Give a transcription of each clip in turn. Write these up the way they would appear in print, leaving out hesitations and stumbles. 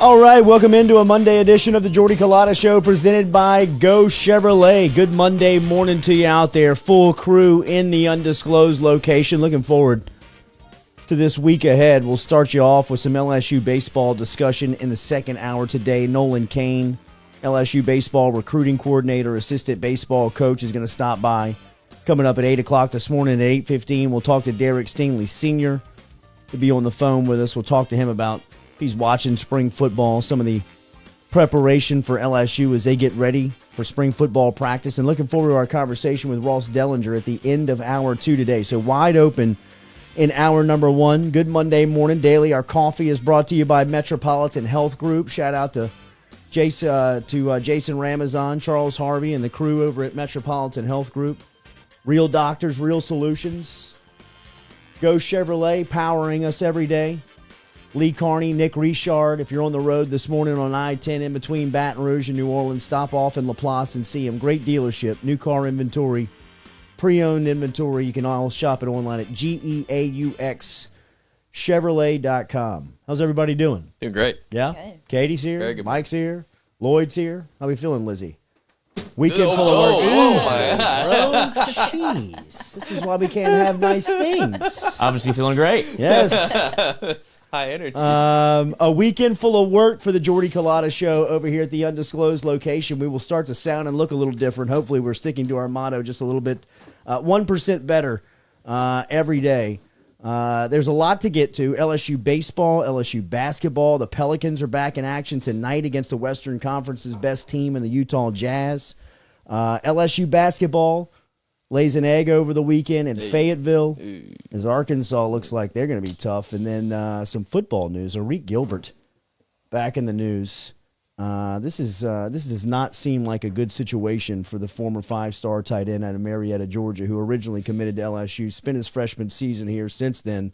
All right, welcome into a Monday edition of the Jordy Culotta Show presented by Go Chevrolet. Good Monday morning to you out there. Full crew in the undisclosed location. Looking forward to this week ahead. We'll start you off with some LSU baseball discussion in the second hour today. Nolan, Cain, LSU baseball recruiting coordinator, assistant baseball coach, is going to stop by. Coming up at 8 o'clock this morning at 8:15, we'll talk to Stingley Sr. He'll be on the phone with us. We'll talk to him about if he's watching spring football, some of the preparation for LSU as they get ready for spring football practice, and looking forward to our conversation with Ross Dellenger at the end of hour 2 today. So wide open in hour number 1. Good Monday morning. Daily, our coffee is brought to you by Metropolitan Health Group. Shout out to Jason Ramazan, Charles Harvey, and the crew over at Metropolitan Health Group. Real doctors, real solutions. Go Chevrolet, powering us every day. Lee Carney, Nick Richard. If you're on the road this morning on I-10 in between Baton Rouge and New Orleans, stop off in Laplace and see him. Great dealership, new car inventory, pre-owned inventory. You can all shop it online at GEAUXChevrolet.com. How's everybody doing? Doing great. Yeah? Good. Katie's here. Very good. Mike's here. Lloyd's here. How we feeling, Lizzie? Weekend full of work. Bro. Jeez. This is why we can't have nice things. Obviously feeling great. Yes. High energy. A weekend full of work for the Jordy Culotta Show over here at the undisclosed location. We will start to sound and look a little different. Hopefully we're sticking to our motto just a little bit. 1% better every day. There's a lot to get to. LSU baseball, LSU basketball. The Pelicans are back in action tonight against the Western Conference's best team in the Utah Jazz. LSU basketball lays an egg over the weekend in Fayetteville as Arkansas looks like they're going to be tough. And then some football news. Arik Gilbert back in the news. This does not seem like a good situation for the former 5-star tight end out of Marietta, Georgia, who originally committed to LSU. Spent his freshman season here. Since then,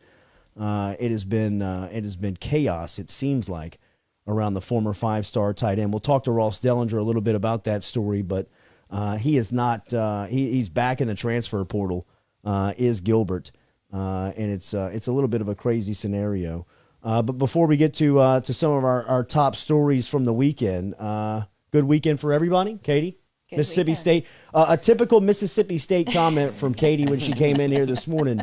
it has been chaos. It seems like around the former 5-star tight end. We'll talk to Ross Dellenger a little bit about that story, but he is not. He's back in the transfer portal. Is Gilbert, and it's a little bit of a crazy scenario. But before we get to some of our top stories from the weekend, good weekend for everybody. Katie? Good Mississippi weekend. State. A typical Mississippi State comment from Katie when she came in here this morning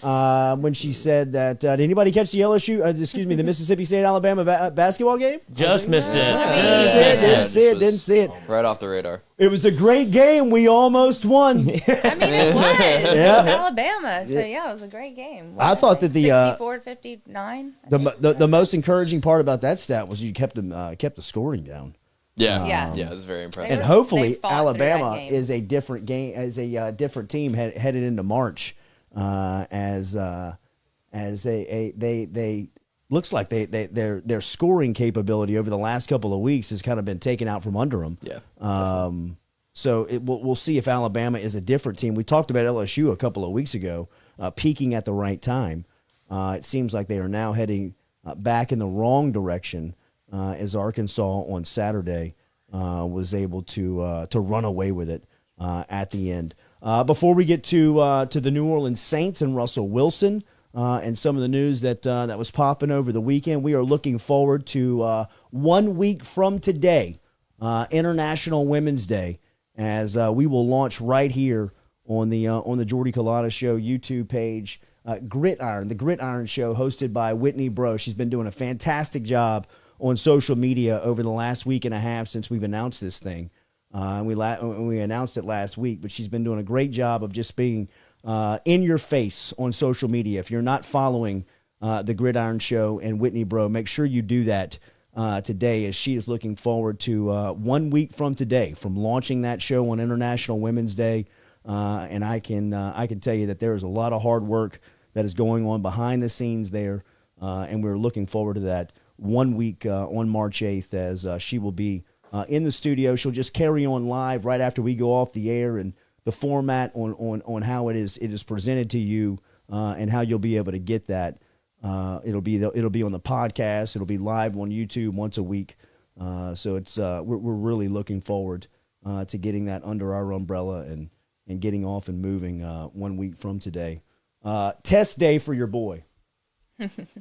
when she said that, did anybody catch the the Mississippi State-Alabama basketball game? Just missed it. Didn't see it. Right off the radar. It was a great game. We almost won. I mean, it was. It Yeah. was Alabama. So, yeah, it was a great game. I thought that the 64-59. the most encouraging part about that stat was you kept the scoring down. Yeah. Yeah. Yeah, it was very impressive. And They hopefully fought through Alabama that game. is a different game, as a different team headed into March, as they looks like their scoring capability over the last couple of weeks has kind of been taken out from under them. Yeah. So we'll see if Alabama is a different team. We talked about LSU a couple of weeks ago, peaking at the right time. It seems like they are now heading back in the wrong direction. As Arkansas on Saturday was able to run away with it at the end. Before we get to the New Orleans Saints and Russell Wilson and some of the news that was popping over the weekend, we are looking forward to 1 week from today, International Women's Day, as we will launch right here on the Jordy Culotta Show YouTube page. The Gridiron Show, hosted by Whitney Bro. She's been doing a fantastic job on social media over the last week and a half since we've announced this thing. We announced it last week, but she's been doing a great job of just being in your face on social media. If you're not following the Gridiron Show and Whitney Bro, make sure you do that today, as she is looking forward to 1 week from today, from launching that show on International Women's Day. And I can tell you that there is a lot of hard work that is going on behind the scenes there, and we're looking forward to that 1 week on March 8th, as she will be in the studio. She'll just carry on live right after we go off the air, and the format on how it is presented to you, and how you'll be able to get that. It'll be on the podcast. It'll be live on YouTube once a week. So it's we're really looking forward to getting that under our umbrella and getting off and moving 1 week from today. Test day for your boy.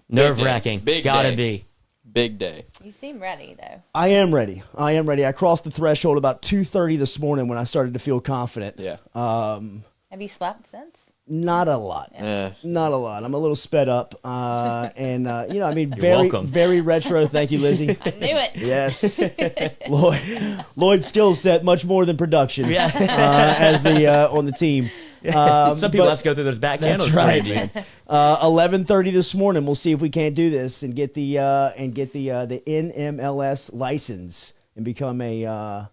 Nerve-wracking. Big Gotta day. be. Big day. You seem ready, though. I am ready. I crossed the threshold about 2:30 this morning when I started to feel confident. Yeah. Have you slept since? Not a lot. Yeah. Not a lot. I'm a little sped up. And, You're very, welcome. very retro. Thank you, Lizzie. I knew it. Yes. Lloyd's skill set much more than production as on the team. Some people have to go through those back channels. That's right, for you, man. 11:30 this morning. We'll see if we can't do this and get the NMLS license and become a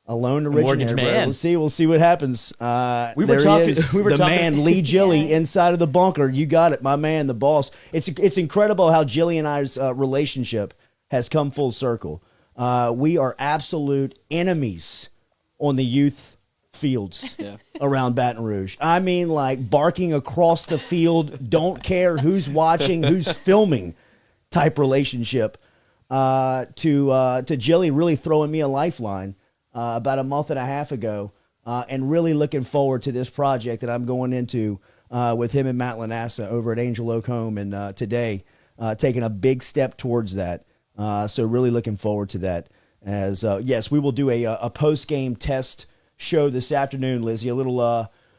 lone mortgage originator. man. We'll see what happens. We were talking. The man Lee Gilly inside of the bunker. You got it, my man, the boss. It's incredible how Gilly and I's relationship has come full circle. We are absolute enemies on the youth fields around Baton Rouge. I mean, like barking across the field, don't care who's watching, who's filming type relationship. To Gilly really throwing me a lifeline about a month and a half ago, and really looking forward to this project that I'm going into with him and Matt Lanassa over at Angel Oak Home, and today taking a big step towards that. So really looking forward to that. As yes, we will do a post-game test show this afternoon, Lizzie. A little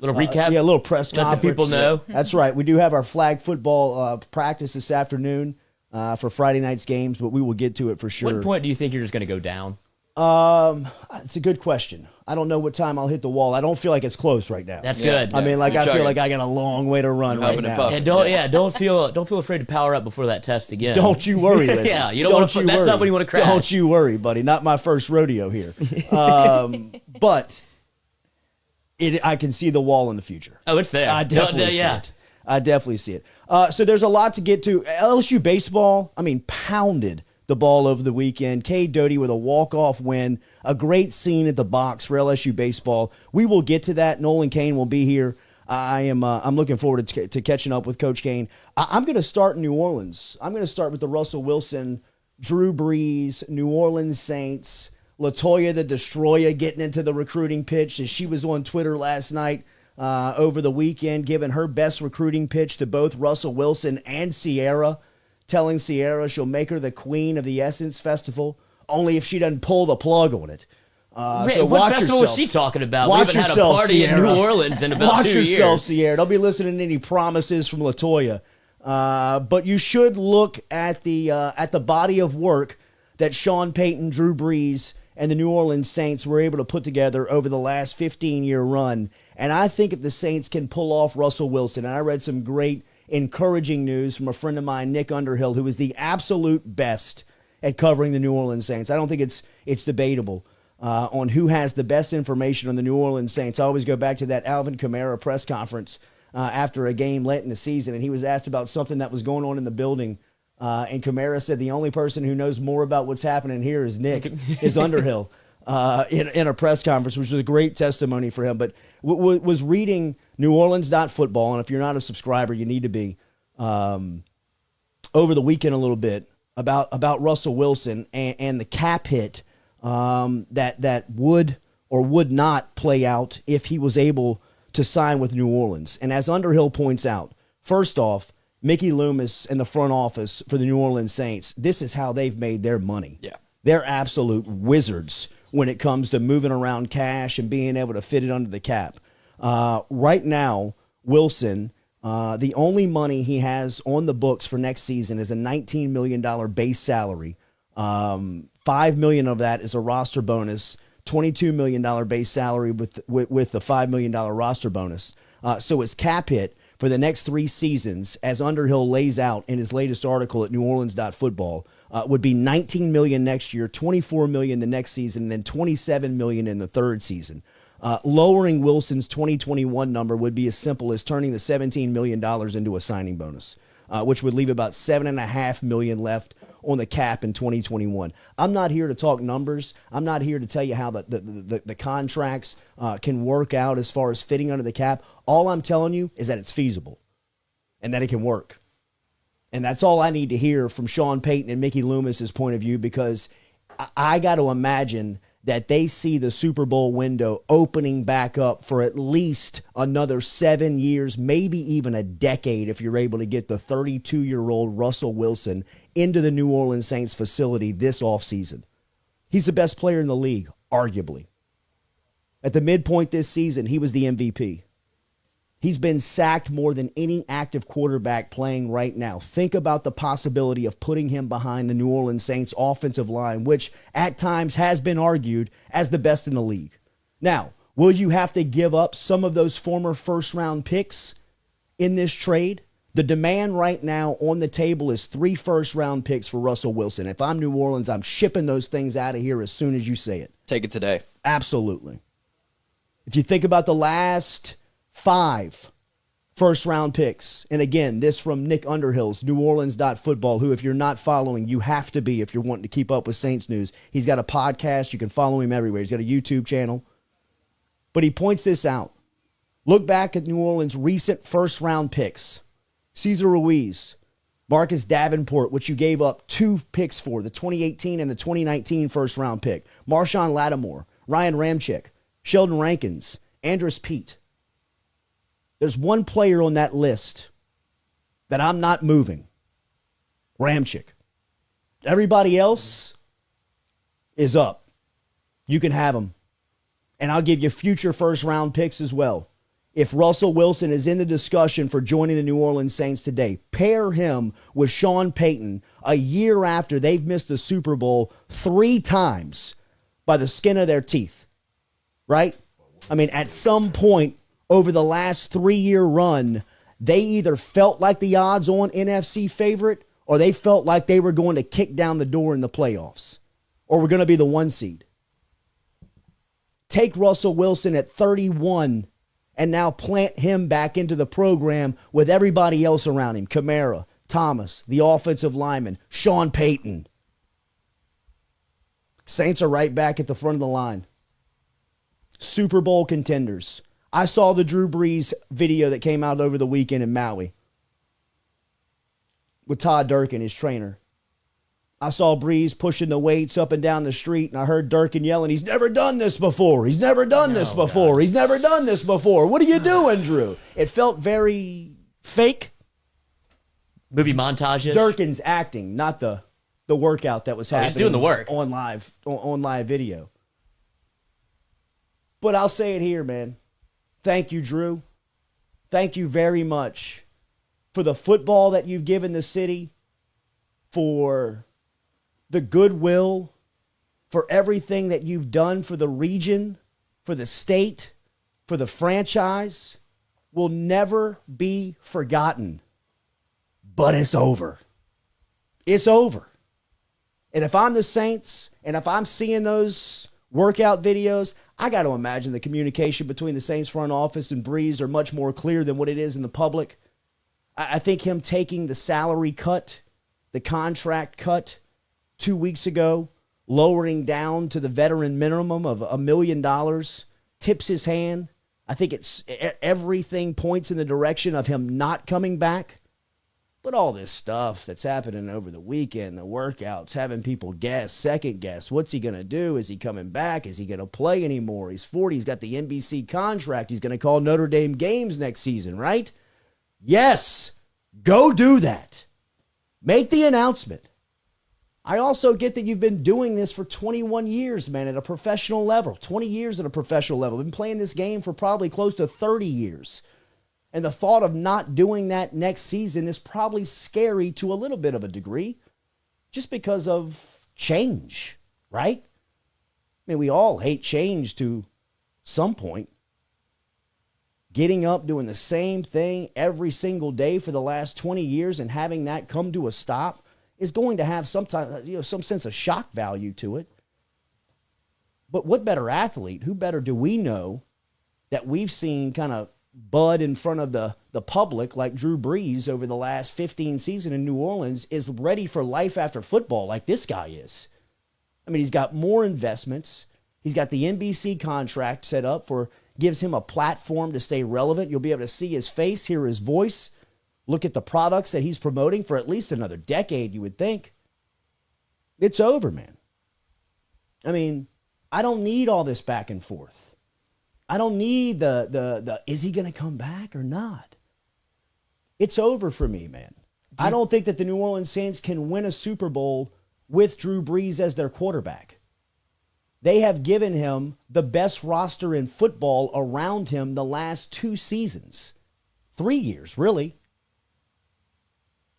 recap. A little press Let conference. the people know. That's right. We do have our flag football practice this afternoon for Friday night's games, but we will get to it for sure. What point do you think you're just going to go down? It's a good question. I don't know what time I'll hit the wall. I don't feel like it's close right now. That's Yeah. good. I mean, like You're I feel chugging. like I got a long way to run right huffing and now. puffing. And don't feel afraid to power up before that test again. Don't you worry, Lizzie. Yeah, you don't wanna- you that's worry. not when you wanna crash. Don't you worry, buddy. Not my first rodeo here. But I can see the wall in the future. Oh, it's there. I definitely see yeah. it. I definitely see it. So there's a lot to get to. LSU baseball, I mean, pounded the ball over the weekend. K. Doty with a walk-off win. A great scene at the box for LSU baseball. We will get to that. Nolan Cain will be here. I'm looking forward to catching up with Coach Cain. I'm going to start in New Orleans. I'm going to start with the Russell Wilson, Drew Brees, New Orleans Saints, LaToya the Destroyer getting into the recruiting pitch as she was on Twitter last night over the weekend, giving her best recruiting pitch to both Russell Wilson and Sierra, telling Sierra she'll make her the queen of the Essence Festival, only if she doesn't pull the plug on it. So what watch festival yourself. was she talking about? Watch We haven't had a yourself, party in Sierra. New Orleans in about Watch 2 years. yourself, Sierra. Don't be listening to any promises from LaToya. But you should look at the body of work that Sean Payton, Drew Brees, and the New Orleans Saints were able to put together over the last 15-year run. And I think if the Saints can pull off Russell Wilson, and I read some great encouraging news from a friend of mine, Nick Underhill, who is the absolute best at covering the New Orleans Saints. I don't think it's debatable on who has the best information on the New Orleans Saints. I always go back to that Alvin Kamara press conference after a game late in the season, and he was asked about something that was going on in the building. And Kamara said the only person who knows more about what's happening here is Nick, is Underhill, in a press conference, which was a great testimony for him. But was reading NewOrleans.football, and if you're not a subscriber, you need to be, over the weekend a little bit about Russell Wilson and the cap hit that would or would not play out if he was able to sign with New Orleans. And as Underhill points out, first off, Mickey Loomis and the front office for the New Orleans Saints, this is how they've made their money. Yeah. They're absolute wizards when it comes to moving around cash and being able to fit it under the cap. Right now, Wilson, the only money he has on the books for next season is a $19 million base salary. $5 million of that is a roster bonus, $22 million base salary with the $5 million roster bonus. So his cap hit for the next 3 seasons, as Underhill lays out in his latest article at NewOrleans.football, would be $19 million next year, $24 million the next season, and then $27 million in the third season. Lowering Wilson's 2021 number would be as simple as turning the $17 million into a signing bonus, which would leave about $7.5 million left on the cap in 2021. I'm not here to talk numbers. I'm not here to tell you how the contracts can work out as far as fitting under the cap. All I'm telling you is that it's feasible and that it can work. And that's all I need to hear from Sean Payton and Mickey Loomis's point of view, because I got to imagine that they see the Super Bowl window opening back up for at least another 7 years, maybe even a decade, if you're able to get the 32-year-old Russell Wilson into the New Orleans Saints facility this offseason. He's the best player in the league, arguably. At the midpoint this season, he was the MVP. He's been sacked more than any active quarterback playing right now. Think about the possibility of putting him behind the New Orleans Saints offensive line, which at times has been argued as the best in the league. Now, will you have to give up some of those former first-round picks in this trade? The demand right now on the table is 3 first-round picks for Russell Wilson. If I'm New Orleans, I'm shipping those things out of here as soon as you say it. Take it today. Absolutely. If you think about the last 5 first-round picks, and again, this from Nick Underhill's NewOrleans.football, who, if you're not following, you have to be if you're wanting to keep up with Saints news. He's got a podcast. You can follow him everywhere. He's got a YouTube channel. But he points this out. Look back at New Orleans' recent first-round picks. Cesar Ruiz, Marcus Davenport, which you gave up 2 picks for, the 2018 and the 2019 first-round pick. Marshawn Lattimore, Ryan Ramczyk, Sheldon Rankins, Andrus Peat. There's one player on that list that I'm not moving. Ramczyk. Everybody else is up. You can have them. And I'll give you future first-round picks as well. If Russell Wilson is in the discussion for joining the New Orleans Saints today, pair him with Sean Payton a year after they've missed the Super Bowl 3 times by the skin of their teeth. Right? I mean, at some point over the last 3-year run, they either felt like the odds-on NFC favorite or they felt like they were going to kick down the door in the playoffs or were going to be the 1 seed. Take Russell Wilson at 31 and now plant him back into the program with everybody else around him. Kamara, Thomas, the offensive lineman, Sean Payton. Saints are right back at the front of the line. Super Bowl contenders. I saw the Drew Brees video that came out over the weekend in Maui with Todd Durkin, his trainer. I saw Brees pushing the weights up and down the street, and I heard Durkin yelling, "He's never done this before. He's never done this before. God. He's never done this before. What are you doing, Drew?" It felt very fake. Movie montages. Durkin's acting, not the workout that was happening. He's doing the work on live video. But I'll say it here, man. Thank you, Drew. Thank you very much for the football that you've given the city, for the goodwill, for everything that you've done for the region, for the state, for the franchise. Will never be forgotten. But it's over. It's over. And if I'm the Saints, and if I'm seeing those workout videos, I got to imagine the communication between the Saints front office and Brees are much more clear than what it is in the public. I think him taking the salary cut, the contract cut 2 weeks ago, lowering down to the veteran minimum of $1 million, tips his hand. I think everything points in the direction of him not coming back. But all this stuff that's happening over the weekend, the workouts, having people second guess, what's he going to do? Is he coming back? Is he going to play anymore? He's 40. He's got the NBC contract. He's going to call Notre Dame games next season, right? Yes, go do that. Make the announcement. I also get that you've been doing this for 21 years, man, at a professional level. 20 years at a professional level. Been playing this game for probably close to 30 years. And the thought of not doing that next season is probably scary to a little bit of a degree, just because of change, right? I mean, we all hate change to some point. Getting up, doing the same thing every single day for the last 20 years and having that come to a stop is going to have some sense of shock value to it. But what better athlete, who better do we know that we've seen kind of bud in front of the public like Drew Brees over the last 15 seasons in New Orleans is ready for life after football like this guy is. I mean, he's got more investments. He's got the NBC contract set up gives him a platform to stay relevant. You'll be able to see his face, hear his voice, look at the products that he's promoting for at least another decade, you would think. It's over, man. I mean, I don't need all this back and forth. I don't need the is he going to come back or not? It's over for me, man. I don't think that the New Orleans Saints can win a Super Bowl with Drew Brees as their quarterback. They have given him the best roster in football around him the last 2 seasons. 3 years, really.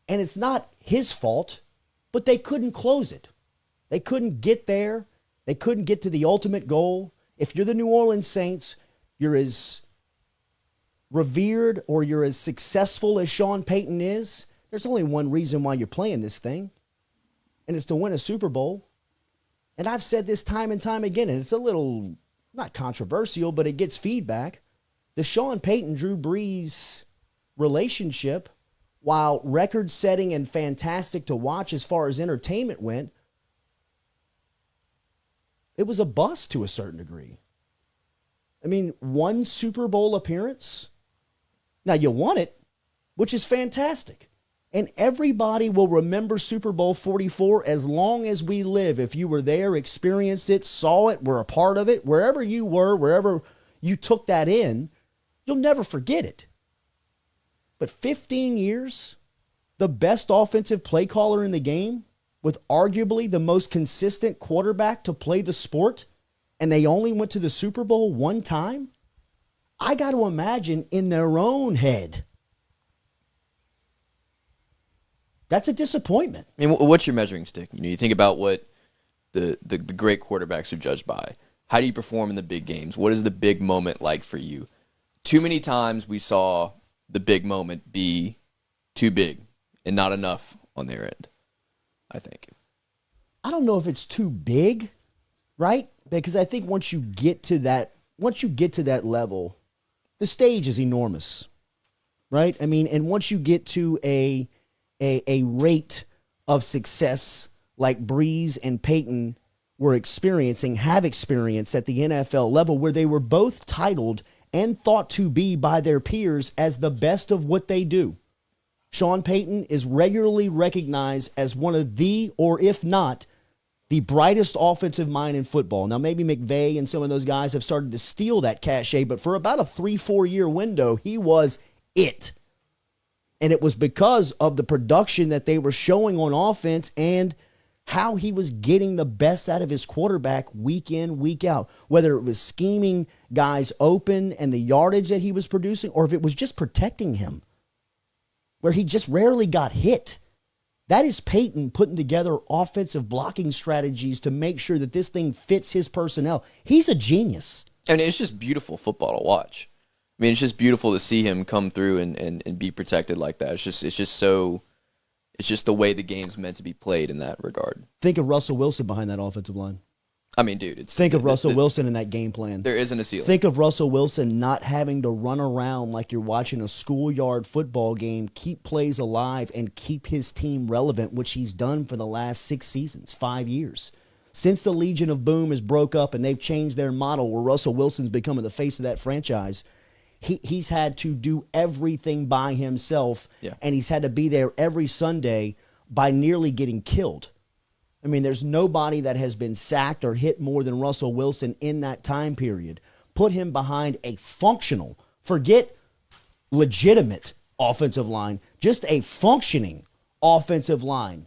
And it's not his fault, but they couldn't close it. They couldn't get there. They couldn't get to the ultimate goal. If you're the New Orleans Saints, you're as revered or you're as successful as Sean Payton is, there's only one reason why you're playing this thing, and it's to win a Super Bowl. And I've said this time and time again, and it's a little, not controversial, but it gets feedback. The Sean Payton-Drew Brees relationship, while record-setting and fantastic to watch as far as entertainment went, it was a bust to a certain degree. I mean, 1 Super Bowl appearance. Now, you won it, which is fantastic. And everybody will remember Super Bowl 44 as long as we live. If you were there, experienced it, saw it, were a part of it, wherever you were, wherever you took that in, you'll never forget it. But 15 years, the best offensive play caller in the game, with arguably the most consistent quarterback to play the sport, and they only went to the Super Bowl 1 time? I got to imagine in their own head, that's a disappointment. I mean, what's your measuring stick? You think about what the great quarterbacks are judged by. How do you perform in the big games? What is the big moment like for you? Too many times we saw the big moment be too big and not enough on their end, I think. I don't know if it's too big, right? Because I think once you get to that level, the stage is enormous, right? I mean, and once you get to a rate of success like Brees and Peyton have experienced at the NFL level, where they were both titled and thought to be by their peers as the best of what they do. Sean Payton is regularly recognized as one of the, or if not, the brightest offensive mind in football. Now, maybe McVay and some of those guys have started to steal that cachet, but for about a 3-4 year window, he was it. And it was because of the production that they were showing on offense and how he was getting the best out of his quarterback week in, week out. Whether it was scheming guys open and the yardage that he was producing, or if it was just protecting him, where he just rarely got hit. That is Peyton putting together offensive blocking strategies to make sure that this thing fits his personnel. He's a genius. And it's just beautiful football to watch. I mean, it's just beautiful to see him come through and be protected like that. It's just the way the game's meant to be played in that regard. Think of Russell Wilson behind that offensive line. I mean, dude, think of Russell Wilson in that game plan. There isn't a ceiling. Think of Russell Wilson not having to run around like you're watching a schoolyard football game, keep plays alive, and keep his team relevant, which he's done for the last 6 seasons, 5 years. Since the Legion of Boom has broke up and they've changed their model where Russell Wilson's becoming the face of that franchise, he's had to do everything by himself, and he's had to be there every Sunday by nearly getting killed. I mean, there's nobody that has been sacked or hit more than Russell Wilson in that time period. Put him behind a functional, forget legitimate offensive line, just a functioning offensive line.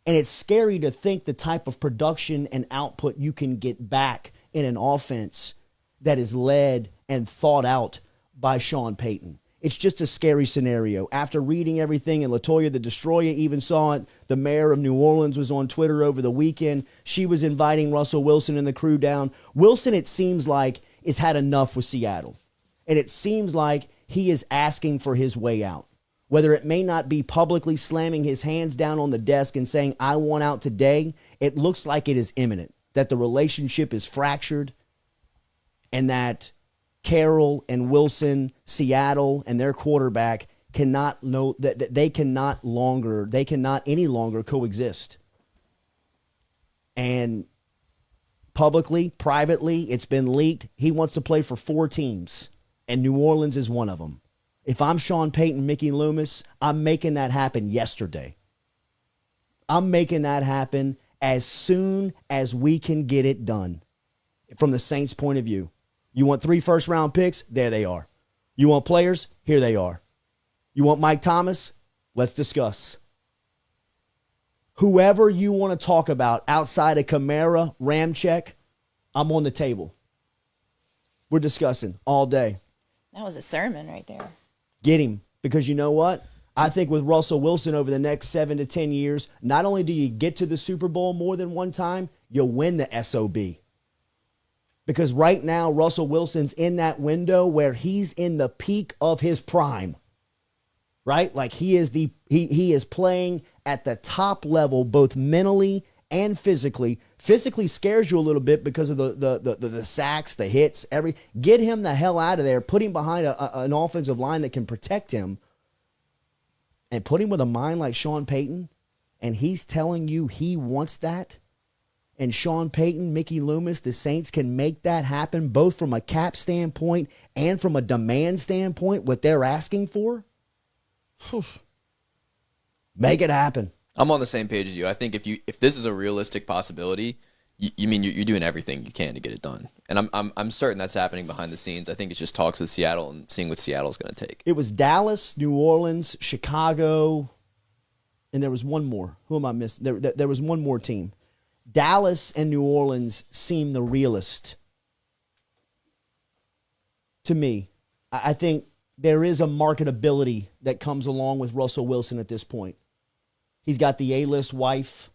And it's scary to think the type of production and output you can get back in an offense that is led and thought out by Sean Payton. It's just a scary scenario. After reading everything, and LaToya the Destroyer even saw it, the mayor of New Orleans was on Twitter over the weekend. She was inviting Russell Wilson and the crew down. Wilson, it seems like, has had enough with Seattle. And it seems like he is asking for his way out. Whether it may not be publicly slamming his hands down on the desk and saying, I want out today, it looks like it is imminent, that the relationship is fractured, and that Carroll and Wilson, Seattle, and their quarterback cannot know that they cannot any longer coexist. And publicly, privately, it's been leaked. He wants to play for 4 teams, and New Orleans is one of them. If I'm Sean Payton, Mickey Loomis, I'm making that happen yesterday. I'm making that happen as soon as we can get it done. from the Saints' point of view. You want 3 first-round picks? There they are. You want players? Here they are. You want Mike Thomas? Let's discuss. Whoever you want to talk about outside of Kamara, Ramczyk, I'm on the table. We're discussing all day. That was a sermon right there. Get him. Because you know what? I think with Russell Wilson over the next 7 to 10 years, not only do you get to the Super Bowl more than one time, you'll win the SOB. Because right now, Russell Wilson's in that window where he's in the peak of his prime. Right? Like he is playing at the top level, both mentally and physically. Physically scares you a little bit because of the sacks, the hits, get him the hell out of there. Put him behind an offensive line that can protect him. And put him with a mind like Sean Payton. And he's telling you he wants that. And Sean Payton, Mickey Loomis, the Saints can make that happen, both from a cap standpoint and from a demand standpoint, what they're asking for. Make it happen. I'm on the same page as you. I think if this is a realistic possibility, you're doing everything you can to get it done. And I'm certain that's happening behind the scenes. I think it's just talks with Seattle and seeing what Seattle's going to take. It was Dallas, New Orleans, Chicago, and there was one more. Who am I missing? There was one more team. Dallas and New Orleans seem the realest to me. I think there is a marketability that comes along with Russell Wilson at this point. He's got the A-list wife.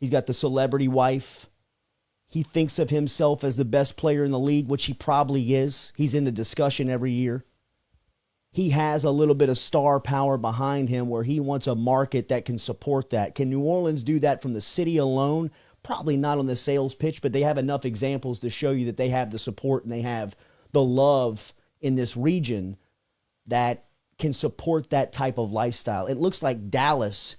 He's got the celebrity wife. He thinks of himself as the best player in the league, which he probably is. He's in the discussion every year. He has a little bit of star power behind him where he wants a market that can support that. Can New Orleans do that from the city alone? Probably not on the sales pitch, but they have enough examples to show you that they have the support and they have the love in this region that can support that type of lifestyle. It looks like Dallas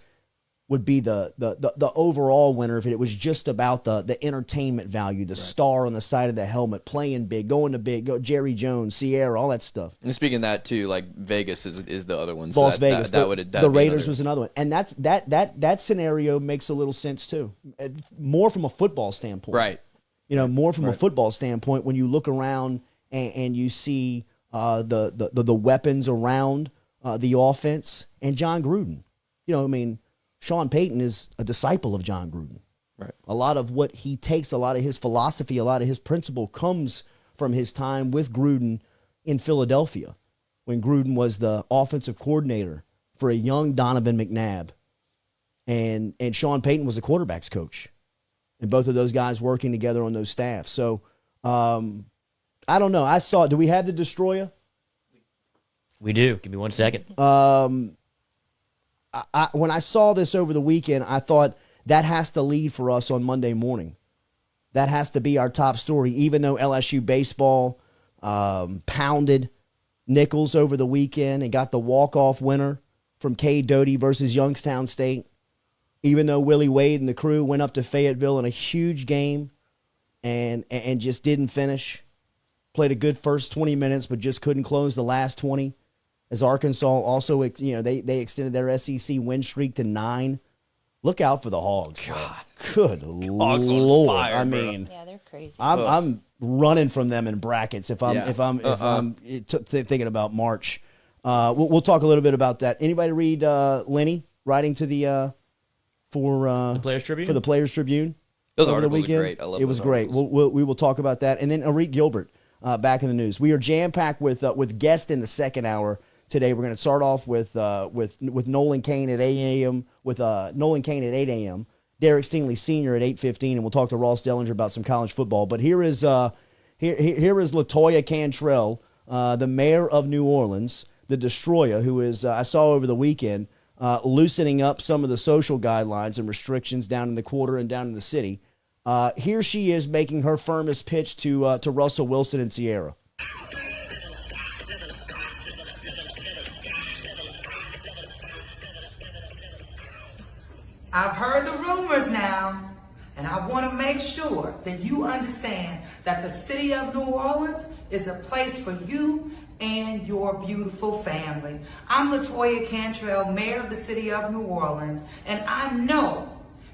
would be the overall winner if it was just about the entertainment value, the star on the side of the helmet, playing big, going to big, Jerry Jones, Sierra, all that stuff. And speaking of that too, like Vegas is the other one. Las Vegas, the Raiders another. Was another one, and that scenario makes a little sense too, more from a football standpoint, right? You know, more from a football standpoint when you look around and you see the weapons around the offense and John Gruden. You know, I mean. Sean Payton is a disciple of John Gruden. Right. A lot of what he takes, a lot of his philosophy, a lot of his principle comes from his time with Gruden in Philadelphia when Gruden was the offensive coordinator for a young Donovan McNabb. And Sean Payton was the quarterback's coach. And both of those guys working together on those staffs. So, I don't know. Do we have the Destroyer? We do. Give me 1 second. When I saw this over the weekend, I thought that has to lead for us on Monday morning. That has to be our top story, even though LSU Baseball pounded Nichols over the weekend and got the walk-off winner from Cade Doty versus Youngstown State. Even though Willie Wade and the crew went up to Fayetteville in a huge game and just didn't finish. Played a good first 20 minutes, but just couldn't close the last 20. As Arkansas also, they extended their SEC win streak to 9. Look out for the Hogs. God, good Hogs Lord! on fire, I mean, Yeah, they're crazy. I'm running from them in brackets if I'm thinking about March. We'll talk a little bit about that. Anybody read Lenny writing to the Players Tribune? For the Players Tribune? Those over the articles weekend? are great. I love it was those great. articles. We will talk about that, and then Arik Gilbert back in the news. We are jam packed with guests in the second hour. Today we're going to start off with Nolan Cain at 8 a.m. with Nolan Cain at 8 a.m. Derek Stingley Sr. at 8:15, and we'll talk to Ross Dellenger about some college football. But here is LaToya Cantrell, the mayor of New Orleans, the Destroyer, who is I saw over the weekend loosening up some of the social guidelines and restrictions down in the quarter and down in the city. Here she is making her firmest pitch to Russell Wilson and Sierra. I've heard the rumors now, and I want to make sure that you understand that the city of New Orleans is a place for you and your beautiful family. I'm LaToya Cantrell, mayor of the city of New Orleans, and I know,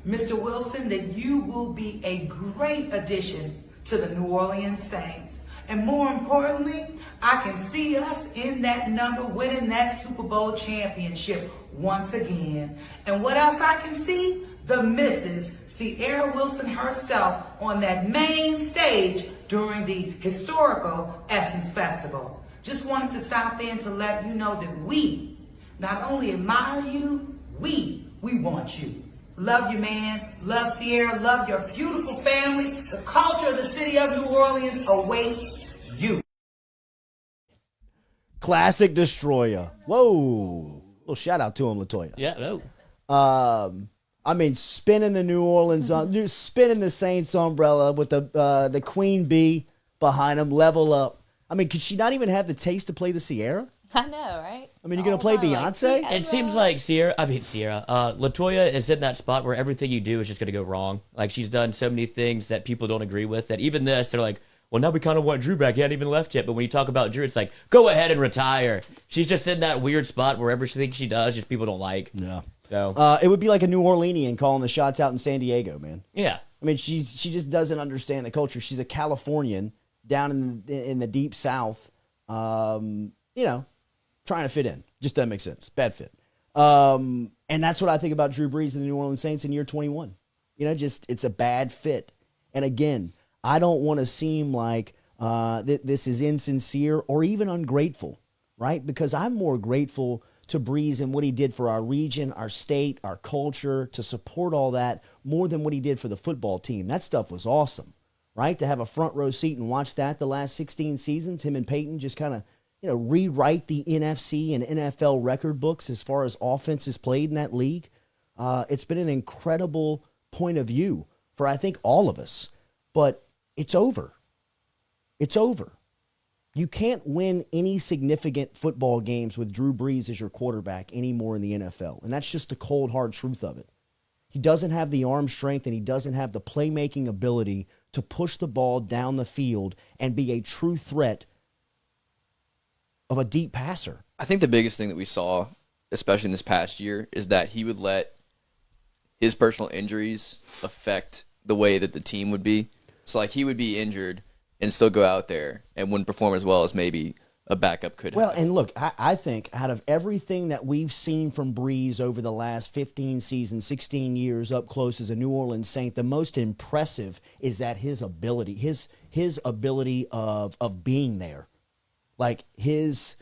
Mr. Wilson, that you will be a great addition to the New Orleans Saints. And more importantly, I can see us in that number winning that Super Bowl championship once again. And what else I can see? The Mrs. Sierra Wilson herself on that main stage during the historical Essence Festival. Just wanted to stop in to let you know that we not only admire you, we want you. Love you, man. Love Sierra. Love your beautiful family. The culture of the city of New Orleans awaits you. Classic Destroyer. Whoa. Little shout out to him, LaToya. Yeah, no. I mean, spinning the New Orleans, spinning the Saints umbrella with the Queen Bee behind him, level up. I mean, could she not even have the taste to play the Sierra? I know, right? I mean, you're going to play Beyonce? It seems like LaToya is in that spot where everything you do is just going to go wrong. Like, she's done so many things that people don't agree with that even this, they're like, well, now we kind of want Drew back. He hadn't even left yet. But when you talk about Drew, it's like, go ahead and retire. She's just in that weird spot where everything she does, just people don't like. Yeah. So it would be like a New Orleanian calling the shots out in San Diego, man. yeah. I mean, she just doesn't understand the culture. She's a Californian down in the deep South, trying to fit in. Just doesn't make sense. Bad fit. And that's what I think about Drew Brees and the New Orleans Saints in year 21. It's a bad fit. And again, I don't want to seem like this is insincere or even ungrateful, right? Because I'm more grateful to Brees and what he did for our region, our state, our culture, to support all that more than what he did for the football team. That stuff was awesome, right? To have a front row seat and watch that the last 16 seasons, him and Peyton just kind of, rewrite the NFC and NFL record books as far as offenses played in that league. It's been an incredible point of view for, I think, all of us. But it's over. It's over. You can't win any significant football games with Drew Brees as your quarterback anymore in the NFL. And that's just the cold, hard truth of it. He doesn't have the arm strength and he doesn't have the playmaking ability to push the ball down the field and be a true threat of a deep passer. I think the biggest thing that we saw, especially in this past year, is that he would let his personal injuries affect the way that the team would be. So, like, he would be injured and still go out there and wouldn't perform as well as maybe a backup could have. Well, and look, I think out of everything that we've seen from Brees over the last 15 seasons, 16 years up close as a New Orleans Saint, the most impressive is that his ability, his ability of being there. Like his,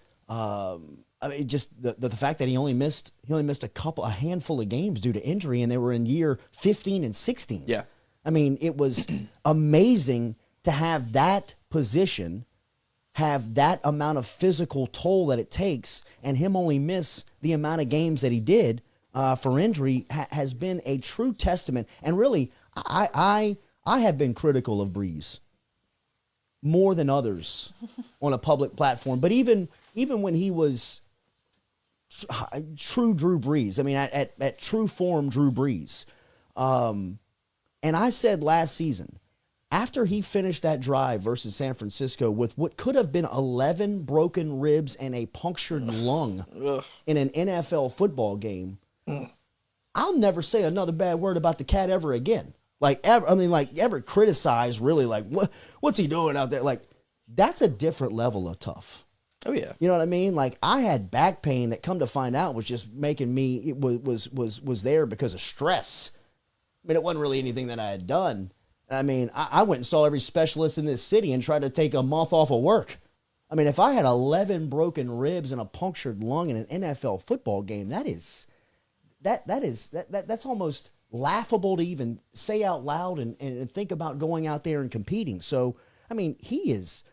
just the fact that he only missed a handful of games due to injury, and they were in year 15 and 16. Yeah. I mean, it was amazing to have that position, have that amount of physical toll that it takes, and him only miss the amount of games that he did for injury has been a true testament. And really, I have been critical of Brees more than others on a public platform. But even when he was true Drew Brees, I mean, at true form Drew Brees, and I said last season, after he finished that drive versus San Francisco with what could have been 11 broken ribs and a punctured lung in an NFL football game, I'll never say another bad word about the cat ever again. Ever criticize really, like, what's he doing out there? Like, that's a different level of tough. Oh, yeah. You know what I mean? Like, I had back pain that, come to find out, was just making me, it was there because of stress. I mean, it wasn't really anything that I had done. I mean, I went and saw every specialist in this city and tried to take a month off of work. I mean, if I had 11 broken ribs and a punctured lung in an NFL football game, that's almost laughable to even say out loud and think about going out there and competing. So, I mean, he has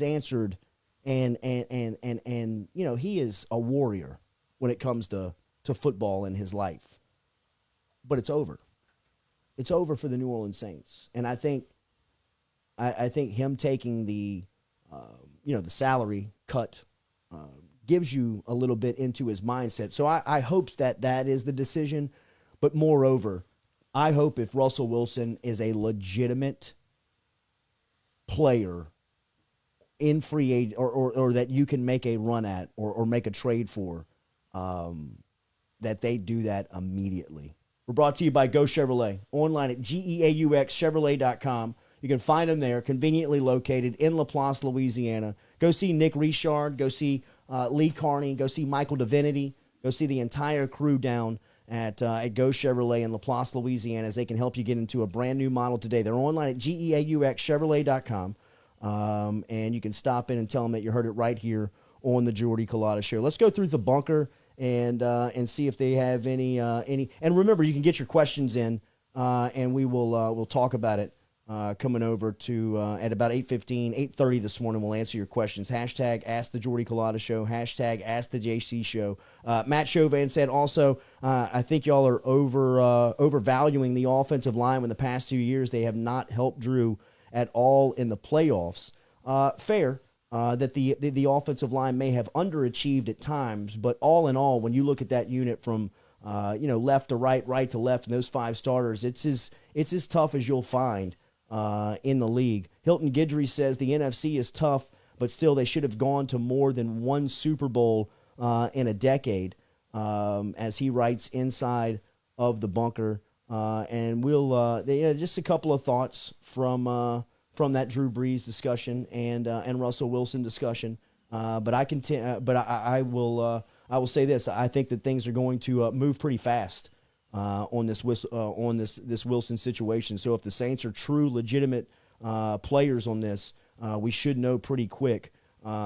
answered and he is a warrior when it comes to football in his life. But it's over. It's over for the New Orleans Saints. And I think him taking the salary cut gives you a little bit into his mindset. So I hope that is the decision. But moreover, I hope if Russell Wilson is a legitimate player in free agent or that you can make a run at or make a trade for, that they do that immediately. We're brought to you by Go Chevrolet, online at GEAUXChevrolet.com. You can find them there, conveniently located in Laplace, Louisiana. Go see Nick Richard. Go see Lee Carney. Go see Michael Divinity. Go see the entire crew down at Go Chevrolet in Laplace, Louisiana, as they can help you get into a brand new model today. They're online at geauxchevrolet.com, and you can stop in and tell them that you heard it right here on the Jordy Culotta Show. Let's go through the bunker and see if they have any. And remember, you can get your questions in, and we'll talk about it coming over to at about 8:15, 8:30 this morning. We'll answer your questions. Hashtag Ask the Jordy Culotta Show. Hashtag Ask the JC Show. Matt Chauvin said also, I think y'all are overvaluing the offensive line in the past 2 years. They have not helped Drew at all in the playoffs. Fair. That the offensive line may have underachieved at times, but all in all, when you look at that unit from left to right, right to left, and those 5 starters, it's as tough as you'll find in the league. Hilton Guidry says the NFC is tough, but still they should have gone to more than one Super Bowl in a decade, as he writes inside of the bunker. And we'll just a couple of thoughts from that Drew Brees discussion and Russell Wilson discussion. But I will say this: I think that things are going to move pretty fast on this Wilson situation. So if the Saints are true, legitimate players on this, we should know pretty quick.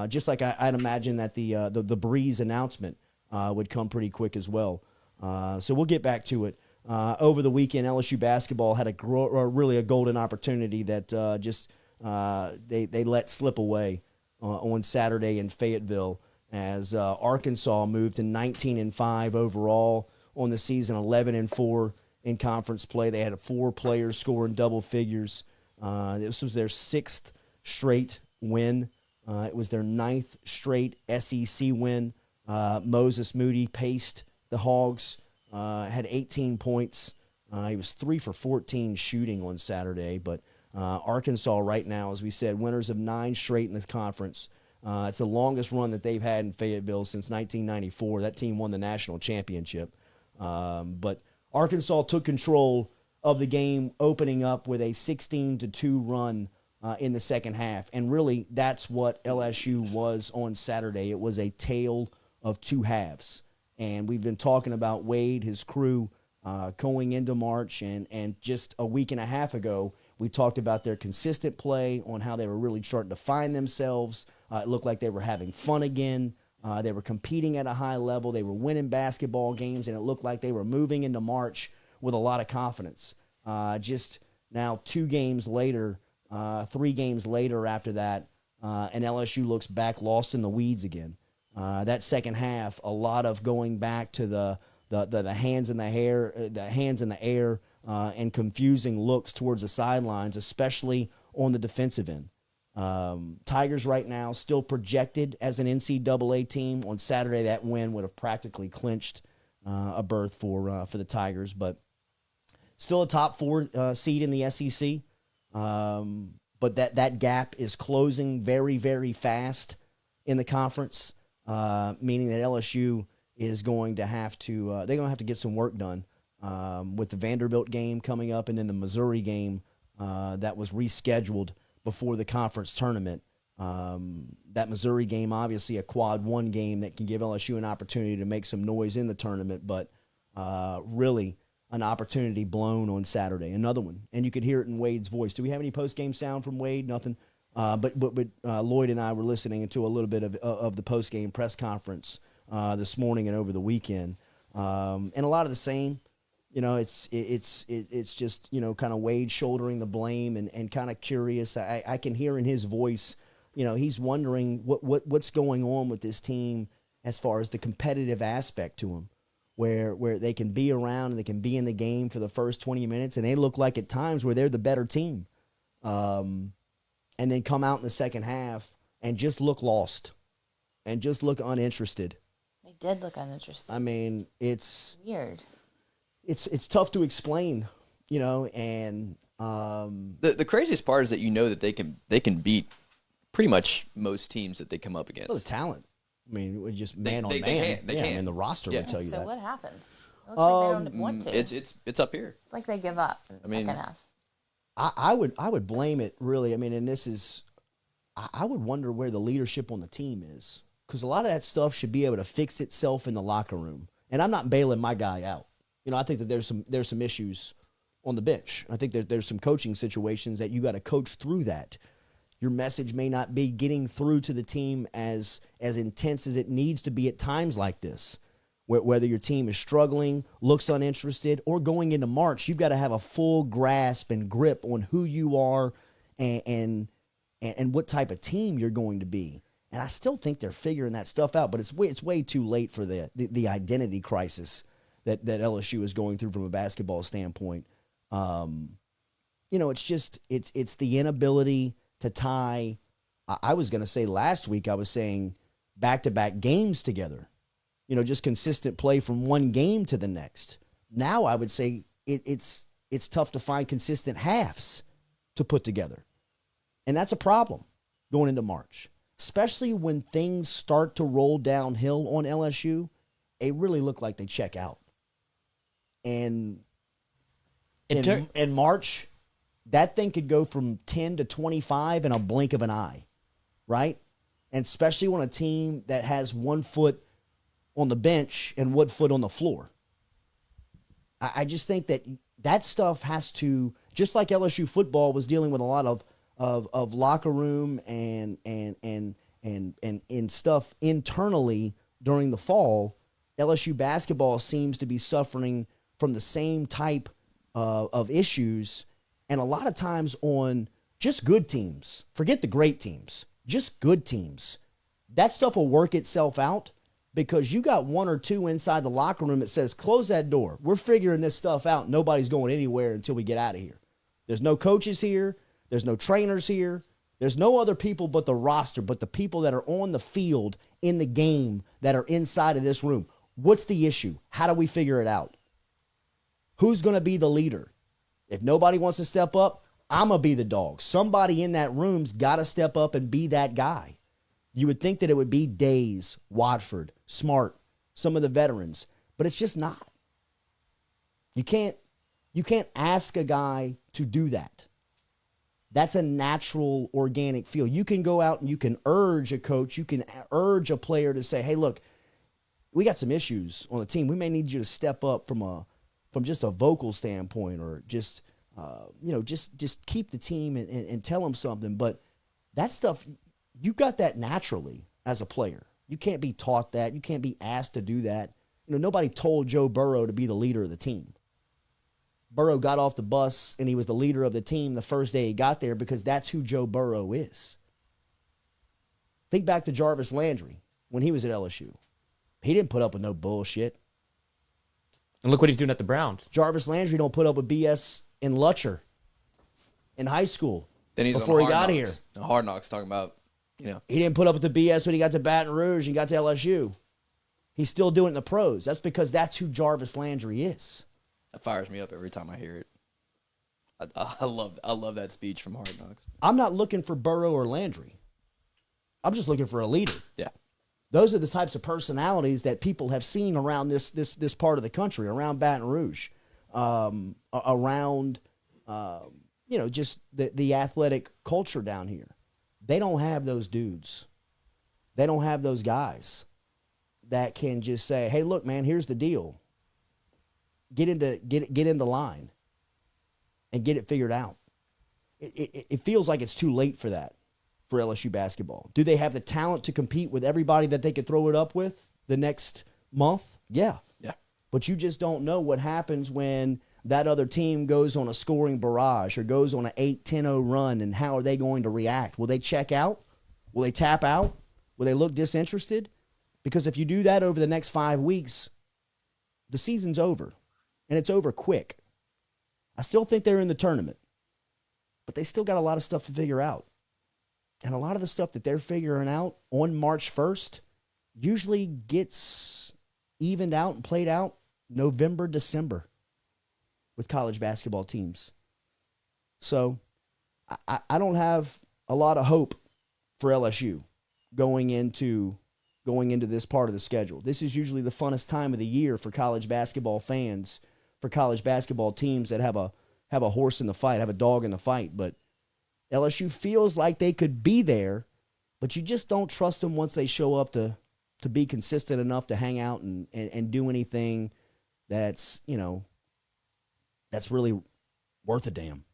Just like I'd imagine that the Brees announcement would come pretty quick as well. So we'll get back to it. Over the weekend, LSU basketball had really a golden opportunity that they let slip away on Saturday in Fayetteville, as Arkansas moved to 19-5 overall on the season, 11-4 in conference play. They had 4 players scoring double figures. This was their 6th straight win. It was their 9th straight SEC win. Moses Moody paced the Hogs. Had 18 points. He was 3 for 14 shooting on Saturday. But Arkansas right now, as we said, winners of 9 straight in the conference. It's the longest run that they've had in Fayetteville since 1994. That team won the national championship. But Arkansas took control of the game, opening up with a 16-2 run in the second half. And really, that's what LSU was on Saturday. It was a tale of 2 halves. And we've been talking about Wade, his crew, going into March. And just a week and a half ago, we talked about their consistent play, on how they were really starting to find themselves. It looked like they were having fun again. They were competing at a high level. They were winning basketball games, and it looked like they were moving into March with a lot of confidence. Just now 2 games later, 3 games later after that, and LSU looks back lost in the weeds again. That second half, a lot of going back to the hands in the air, and confusing looks towards the sidelines, especially on the defensive end. Tigers right now still projected as an NCAA team. On Saturday, that win would have practically clinched a berth for the Tigers, but still a top 4 seed in the SEC. But that gap is closing very, very fast in the conference. Meaning that LSU is going to have to they're going to have to get some work done with the Vanderbilt game coming up, and then the Missouri game that was rescheduled before the conference tournament. That Missouri game, obviously a quad 1 game that can give LSU an opportunity to make some noise in the tournament, but really an opportunity blown on Saturday, another one. And you could hear it in Wade's voice. Do we have any post-game sound from Wade? Nothing. But Lloyd and I were listening to a little bit of the post-game press conference this morning and over the weekend, and a lot of the same. It's just kind of Wade shouldering the blame and kind of curious. I can hear in his voice, he's wondering what's going on with this team as far as the competitive aspect to him, where they can be around and they can be in the game for the first 20 minutes, and they look like at times where they're the better team. And then come out in the second half and just look lost and just look uninterested. They did look uninterested. I mean, it's weird. It's tough to explain, and the craziest part is that that they can beat pretty much most teams that they come up against. Well, the talent. I mean, we're just man on man. They can. I mean, the roster would tell you so that. what happens? It looks like they don't want to. It's up here. It's like they give up in the second half. I would blame it really. I mean, and this is, I would wonder where the leadership on the team is, because a lot of that stuff should be able to fix itself in the locker room. And I'm not bailing my guy out. You know, I think that there's some issues on the bench. I think that there's some coaching situations that you got to coach through that. Your message may not be getting through to the team as intense as it needs to be at times like this. Whether your team is struggling, looks uninterested, or going into March, you've got to have a full grasp and grip on who you are and what type of team you're going to be. And I still think they're figuring that stuff out, but it's way too late for the identity crisis that LSU is going through from a basketball standpoint. It's just it's the inability to tie. I was going to say last week, I was saying back-to-back games together. Just consistent play from one game to the next. Now I would say it's tough to find consistent halves to put together. And that's a problem going into March, especially when things start to roll downhill on LSU. They really look like they check out. And in March, that thing could go from 10 to 25 in a blink of an eye, right? And especially on a team that has 1 foot on the bench and 1 foot on the floor. I just think that stuff has to, just like LSU football was dealing with a lot of locker room and stuff internally during the fall, LSU basketball seems to be suffering from the same type of issues, and a lot of times on just good teams. Forget the great teams, just good teams. That stuff will work itself out, because you got 1 or 2 inside the locker room that says, close that door. We're figuring this stuff out. Nobody's going anywhere until we get out of here. There's no coaches here. There's no trainers here. There's no other people but the roster, but the people that are on the field in the game that are inside of this room. What's the issue? How do we figure it out? Who's going to be the leader? If nobody wants to step up, I'm going to be the dog. Somebody in that room's got to step up and be that guy. You would think that it would be Days, Watford, Smart, some of the veterans, but it's just not. You can't ask a guy to do that. That's a natural, organic feel. You can go out and you can urge a coach, you can urge a player to say, hey, look, we got some issues on the team. We may need you to step up from just a vocal standpoint, or just just keep the team and tell them something. But that stuff, you got that naturally as a player. You can't be taught that. You can't be asked to do that. Nobody told Joe Burrow to be the leader of the team. Burrow got off the bus and he was the leader of the team the first day he got there, because that's who Joe Burrow is. Think back to Jarvis Landry when he was at LSU. He didn't put up with no bullshit. And look what he's doing at the Browns. Jarvis Landry don't put up with BS in Lutcher in high school. Then he's before on he got Hard here. Knocks. Hard Knocks talking about, He didn't put up with the BS when he got to Baton Rouge and got to LSU. He's still doing it in the pros. That's because that's who Jarvis Landry is. That fires me up every time I hear it. I love that speech from Hard Knocks. I'm not looking for Burrow or Landry. I'm just looking for a leader. Yeah. Those are the types of personalities that people have seen around this part of the country, around Baton Rouge, around just the athletic culture down here. They don't have those dudes. They don't have those guys that can just say, "Hey, look, man, here's the deal. Get into line and get it figured out." It feels like it's too late for that for LSU basketball. Do they have the talent to compete with everybody that they could throw it up with the next month? Yeah. Yeah. But you just don't know what happens when that other team goes on a scoring barrage or goes on an 8-10-0 run, and how are they going to react? Will they check out? Will they tap out? Will they look disinterested? Because if you do that over the next 5 weeks, the season's over, and it's over quick. I still think they're in the tournament, but they still got a lot of stuff to figure out. And a lot of the stuff that they're figuring out on March 1st usually gets evened out and played out November, December with college basketball teams. So I don't have a lot of hope for LSU going into this part of the schedule. This is usually the funnest time of the year for college basketball fans, for college basketball teams that have a have a horse in the fight, have a dog in the fight. But LSU feels like they could be there, but you just don't trust them once they show up to be consistent enough to hang out and do anything that's, that's really worth a damn.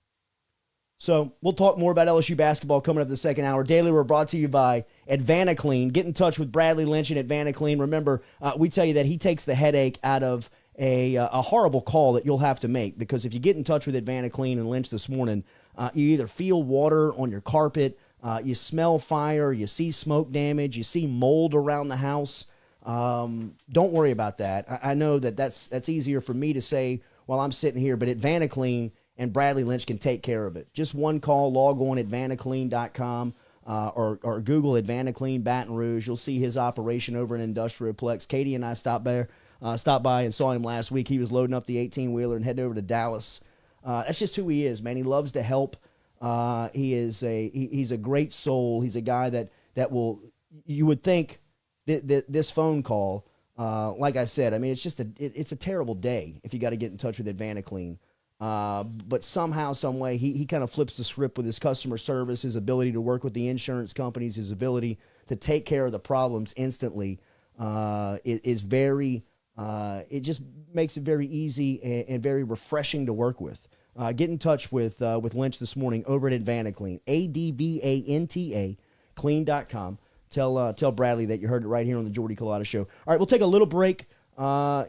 So we'll talk more about LSU basketball coming up the second hour. Daily, we're brought to you by Advanaclean. Get in touch with Bradley Lynch and Advanaclean. Remember, we tell you that he takes the headache out of a horrible call that you'll have to make, because if you get in touch with Advanaclean and Lynch this morning, you either feel water on your carpet, you smell fire, you see smoke damage, you see mold around the house. Don't worry about that. I know that's easier for me to say while I'm sitting here, but Advanaclean and Bradley Lynch can take care of it. Just one call, log on advanaclean.com or Google Advanaclean Baton Rouge. You'll see his operation over in Industrialplex. Katie and I stopped by and saw him last week. He was loading up the 18-wheeler and heading over to Dallas. That's just who he is, man. He loves to help. He's a great soul. He's a guy that will, you would think that this phone call, like I said, I mean, it's a terrible day if you got to get in touch with Advanaclean. But somehow, some way, he kind of flips the script with his customer service, his ability to work with the insurance companies, his ability to take care of the problems instantly, is very, it just makes it very easy and very refreshing to work with. Get in touch with Lynch this morning over at Advanaclean, ADVANTA, clean.com. Tell Bradley that you heard it right here on the Jordy Culotta Show. All right, we'll take a little break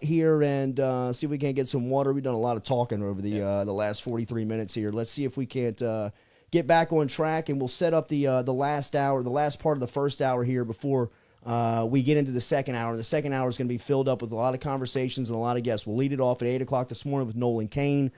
here and see if we can't get some water. We've done a lot of talking over the last 43 minutes here. Let's see if we can't get back on track, and we'll set up the last hour, the last part of the first hour here before we get into the second hour. The second hour is going to be filled up with a lot of conversations and a lot of guests. We'll lead it off at 8 o'clock this morning with Nolan Cain.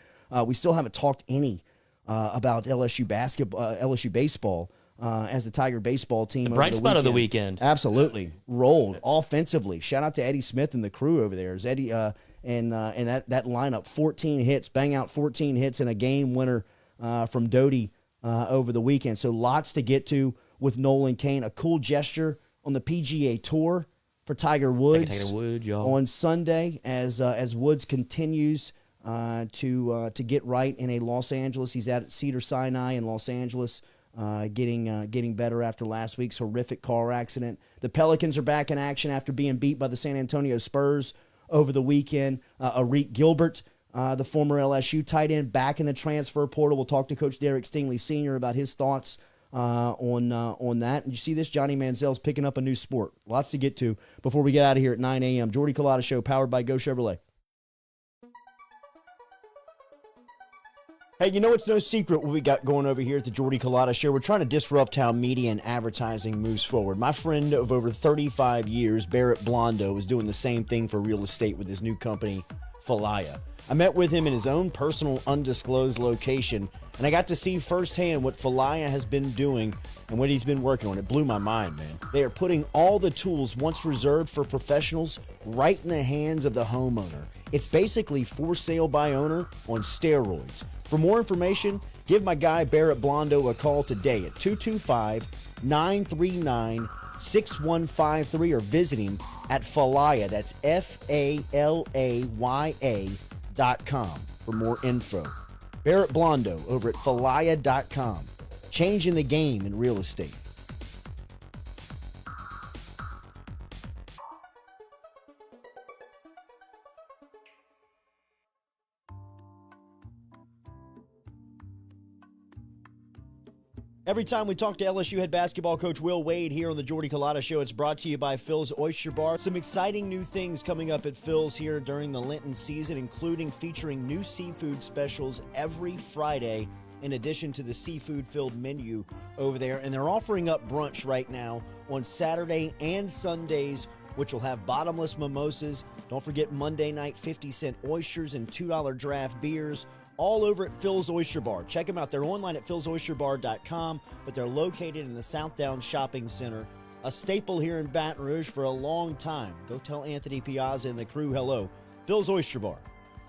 We still haven't talked any about LSU basketball, LSU baseball. As the Tiger baseball team. The bright spot of the weekend. Absolutely. Rolled offensively. Shout out to Eddie Smith and the crew over there. As Eddie and that lineup, 14 hits, bang out 14 hits and a game winner from Doty over the weekend. So lots to get to with Nolan Cain. A cool gesture on the PGA Tour for Tiger Woods, on Sunday as Woods continues to get right in a Los Angeles. He's at Cedar Sinai in Los Angeles. Getting better after last week's horrific car accident. The Pelicans are back in action after being beat by the San Antonio Spurs over the weekend. Arik Gilbert, the former LSU tight end, back in the transfer portal. We'll talk to Coach Stingley Sr. about his thoughts on that. And you see this, Johnny Manziel's picking up a new sport. Lots to get to before we get out of here at 9 a.m. Jordy Culotta Show, powered by Go Chevrolet. Hey, you know it's no secret what we got going over here at the Jordy Culotta Show. We're trying to disrupt how media and advertising moves forward. My friend of over 35 years, Barrett Blondo, is doing the same thing for real estate with his new company, Falaya. I met with him in his own personal undisclosed location, and I got to see firsthand what Falaya has been doing and what he's been working on. It blew my mind, man. They are putting all the tools once reserved for professionals right in the hands of the homeowner. It's basically for sale by owner on steroids. For more information, give my guy Barrett Blondo a call today at 225-939-6153 or visit him at Falaya. That's FALAYA.com for more info. Barrett Blondo over at Falaya.com. Changing the game in real estate. Every time we talk to LSU head basketball coach Will Wade here on the Jordy Culotta Show, it's brought to you by Phil's Oyster Bar. Some exciting new things coming up at Phil's here during the Lenten season, including featuring new seafood specials every Friday, in addition to the seafood-filled menu over there. And they're offering up brunch right now on Saturday and Sundays, which will have bottomless mimosas. Don't forget Monday night 50-cent oysters and $2 draft beers. All over at Phil's Oyster Bar. Check them out. They're online at philsoysterbar.com, but they're located in the Southdown Shopping Center, a staple here in Baton Rouge for a long time. Go tell Anthony Piazza and the crew hello. Phil's Oyster Bar.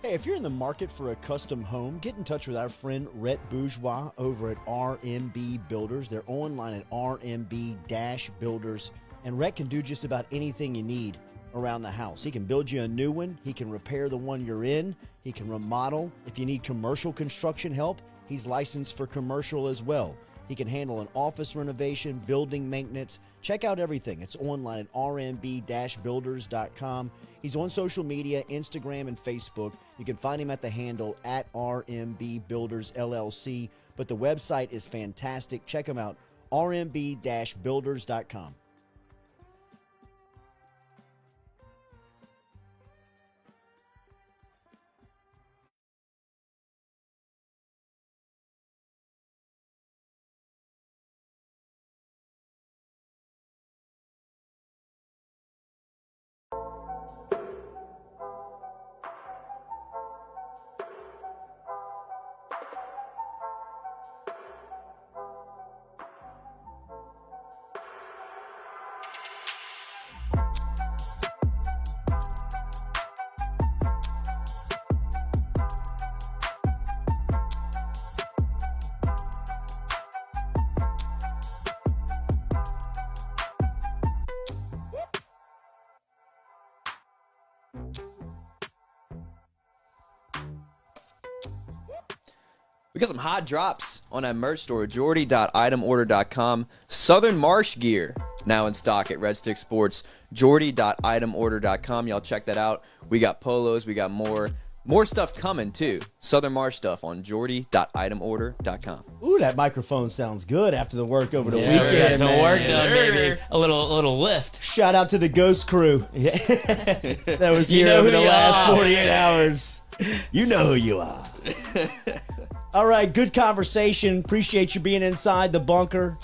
Hey, if you're in the market for a custom home, get in touch with our friend Rhett Bourgeois over at RMB Builders. They're online at rmb-builders, and Rhett can do just about anything you need. around the house. He can build you a new one. He can repair the one you're in. He can remodel. If you need commercial construction help, he's licensed for commercial as well. He can handle an office renovation, building maintenance. Check out everything. It's online at rmb-builders.com. He's on social media, Instagram and Facebook. You can find him at the handle at RMB Builders LLC. But the website is fantastic. Check him out, rmb-builders.com. We got some hot drops on that merch store, jordy.itemorder.com. Southern Marsh gear now in stock at Red Stick Sports, jordy.itemorder.com. Y'all check that out. We got polos. We got more stuff coming, too. Southern Marsh stuff on jordy.itemorder.com. Ooh, that microphone sounds good after the work over the We got weekend, some man. work done, baby. A little lift. Shout out to the Ghost Crew Yeah. that was You here know over who the you last are. 48 hours. You know who you are. All right, good conversation. Appreciate you being inside the bunker.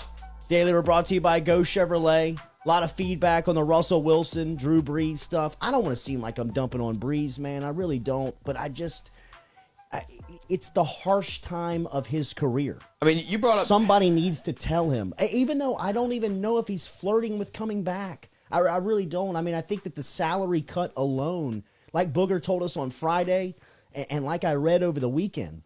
Daily, we're brought to you by Go Chevrolet. A lot of feedback on the Russell Wilson, Drew Brees stuff. I don't want to seem like I'm dumping on Brees, man. I really don't. But it's the harsh time of his career. I mean, you brought up... Somebody needs to tell him, even though I don't even know if he's flirting with coming back. I really don't. I mean, I think that the salary cut alone, like Booger told us on Friday, and like I read over the weekend,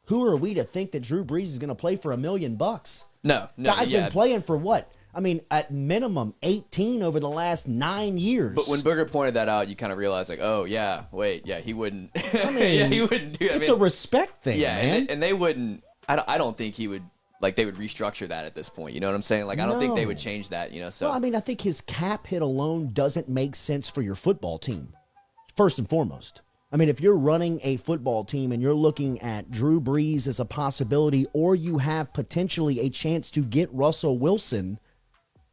who are we to think that Drew Brees is going to play for $1 million? No. Guy's been playing for what? I mean, at minimum 18 over the last 9 years. But when Booger pointed that out, you kind of realize, like, oh, yeah, wait, yeah, he wouldn't. I mean, yeah, he wouldn't do that. It's a respect thing, yeah, man. and they wouldn't. I don't think he would. Like, they would restructure that at this point. You know what I'm saying? Like, I don't think they would change that. You know, so Well, I mean, I think his cap hit alone doesn't make sense for your football team, first and foremost. I mean, if you're running a football team and you're looking at Drew Brees as a possibility, or you have potentially a chance to get Russell Wilson,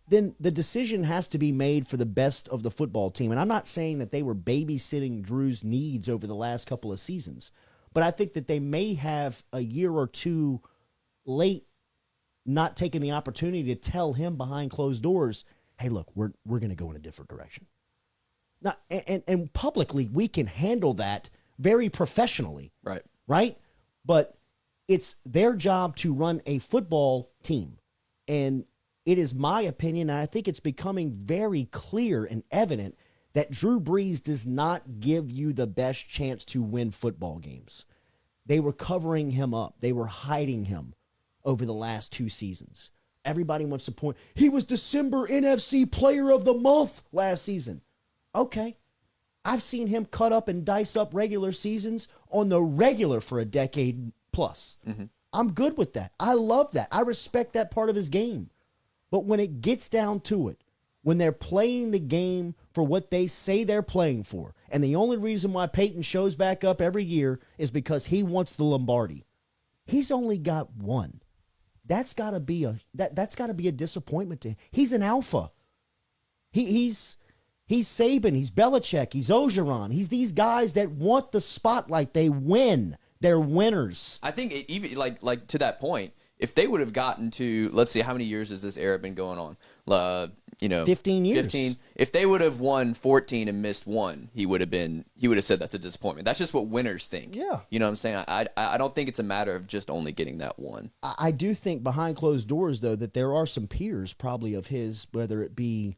then the decision has to be made for the best of the football team. And I'm not saying that they were babysitting Drew's needs over the last couple of seasons, but I think that they may have a year or two late not taking the opportunity to tell him behind closed doors, hey, look, we're going to go in a different direction. Now, and publicly, we can handle that very professionally. right. Right? But it's their job to run a football team. And it is my opinion, and I think it's becoming very clear and evident that Drew Brees does not give you the best chance to win football games. They were covering him up. They were hiding him over the last 2 seasons. Everybody wants to point, he was December NFC Player of the Month last season. Okay. I've seen him cut up and dice up regular seasons on the regular for a decade plus. Mm-hmm. I'm good with that. I love that. I respect that part of his game. But when it gets down to it, when they're playing the game for what they say they're playing for, and the only reason why Peyton shows back up every year is because he wants the Lombardi. He's only got one. That's got to be that's got to be a disappointment to him. He's an alpha. He's Saban, he's Belichick, he's Ogeron. He's these guys that want the spotlight. They win. They're winners. I think even like to that point, if they would have gotten to, let's see, how many years has this era been going on? 15 years. 15. If they would have won 14 and missed one, he would have said that's a disappointment. That's just what winners think. Yeah. You know what I'm saying? I don't think it's a matter of just only getting that one. I do think behind closed doors, though, that there are some peers probably of his, whether it be,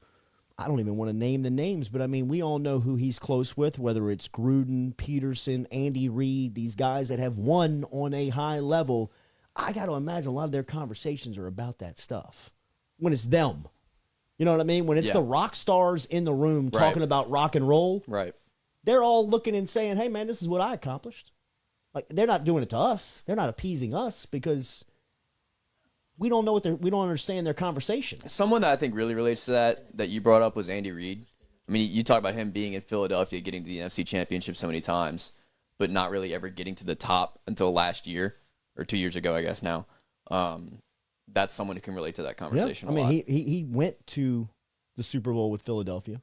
I don't even want to name the names, but I mean, we all know who he's close with, whether it's Gruden, Peterson, Andy Reid, these guys that have won on a high level. I got to imagine a lot of their conversations are about that stuff when it's them. You know what I mean? When it's Yeah. the rock stars in the room Right. talking about rock and roll, Right. they're all looking and saying, hey, man, this is what I accomplished. Like, they're not doing it to us. They're not appeasing us because we don't know we don't understand their conversation. Someone that I think really relates to that you brought up was Andy Reid. I mean, you talk about him being in Philadelphia, getting to the NFC Championship so many times, but not really ever getting to the top until last year or 2 years ago, I guess now. That's someone who can relate to that conversation I mean, a lot. he went to the Super Bowl with Philadelphia.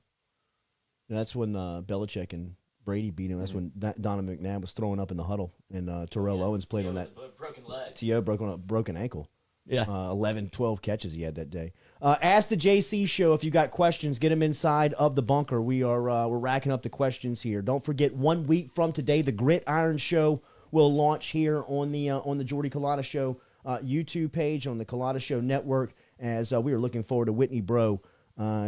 That's when Belichick and Brady beat him. That's when Donovan McNabb was throwing up in the huddle, and Terrell Owens played on that. Broken leg. T.O. broke on a broken ankle. Yeah. 11, 12 catches he had that day. Ask the JC Show if you got questions. Get them inside of the bunker. We're racking up the questions here. Don't forget, 1 week from today, the Gridiron Show will launch here on the Jordy Culotta Show YouTube page on the Culotta Show Network. As we are looking forward to Whitney Bro.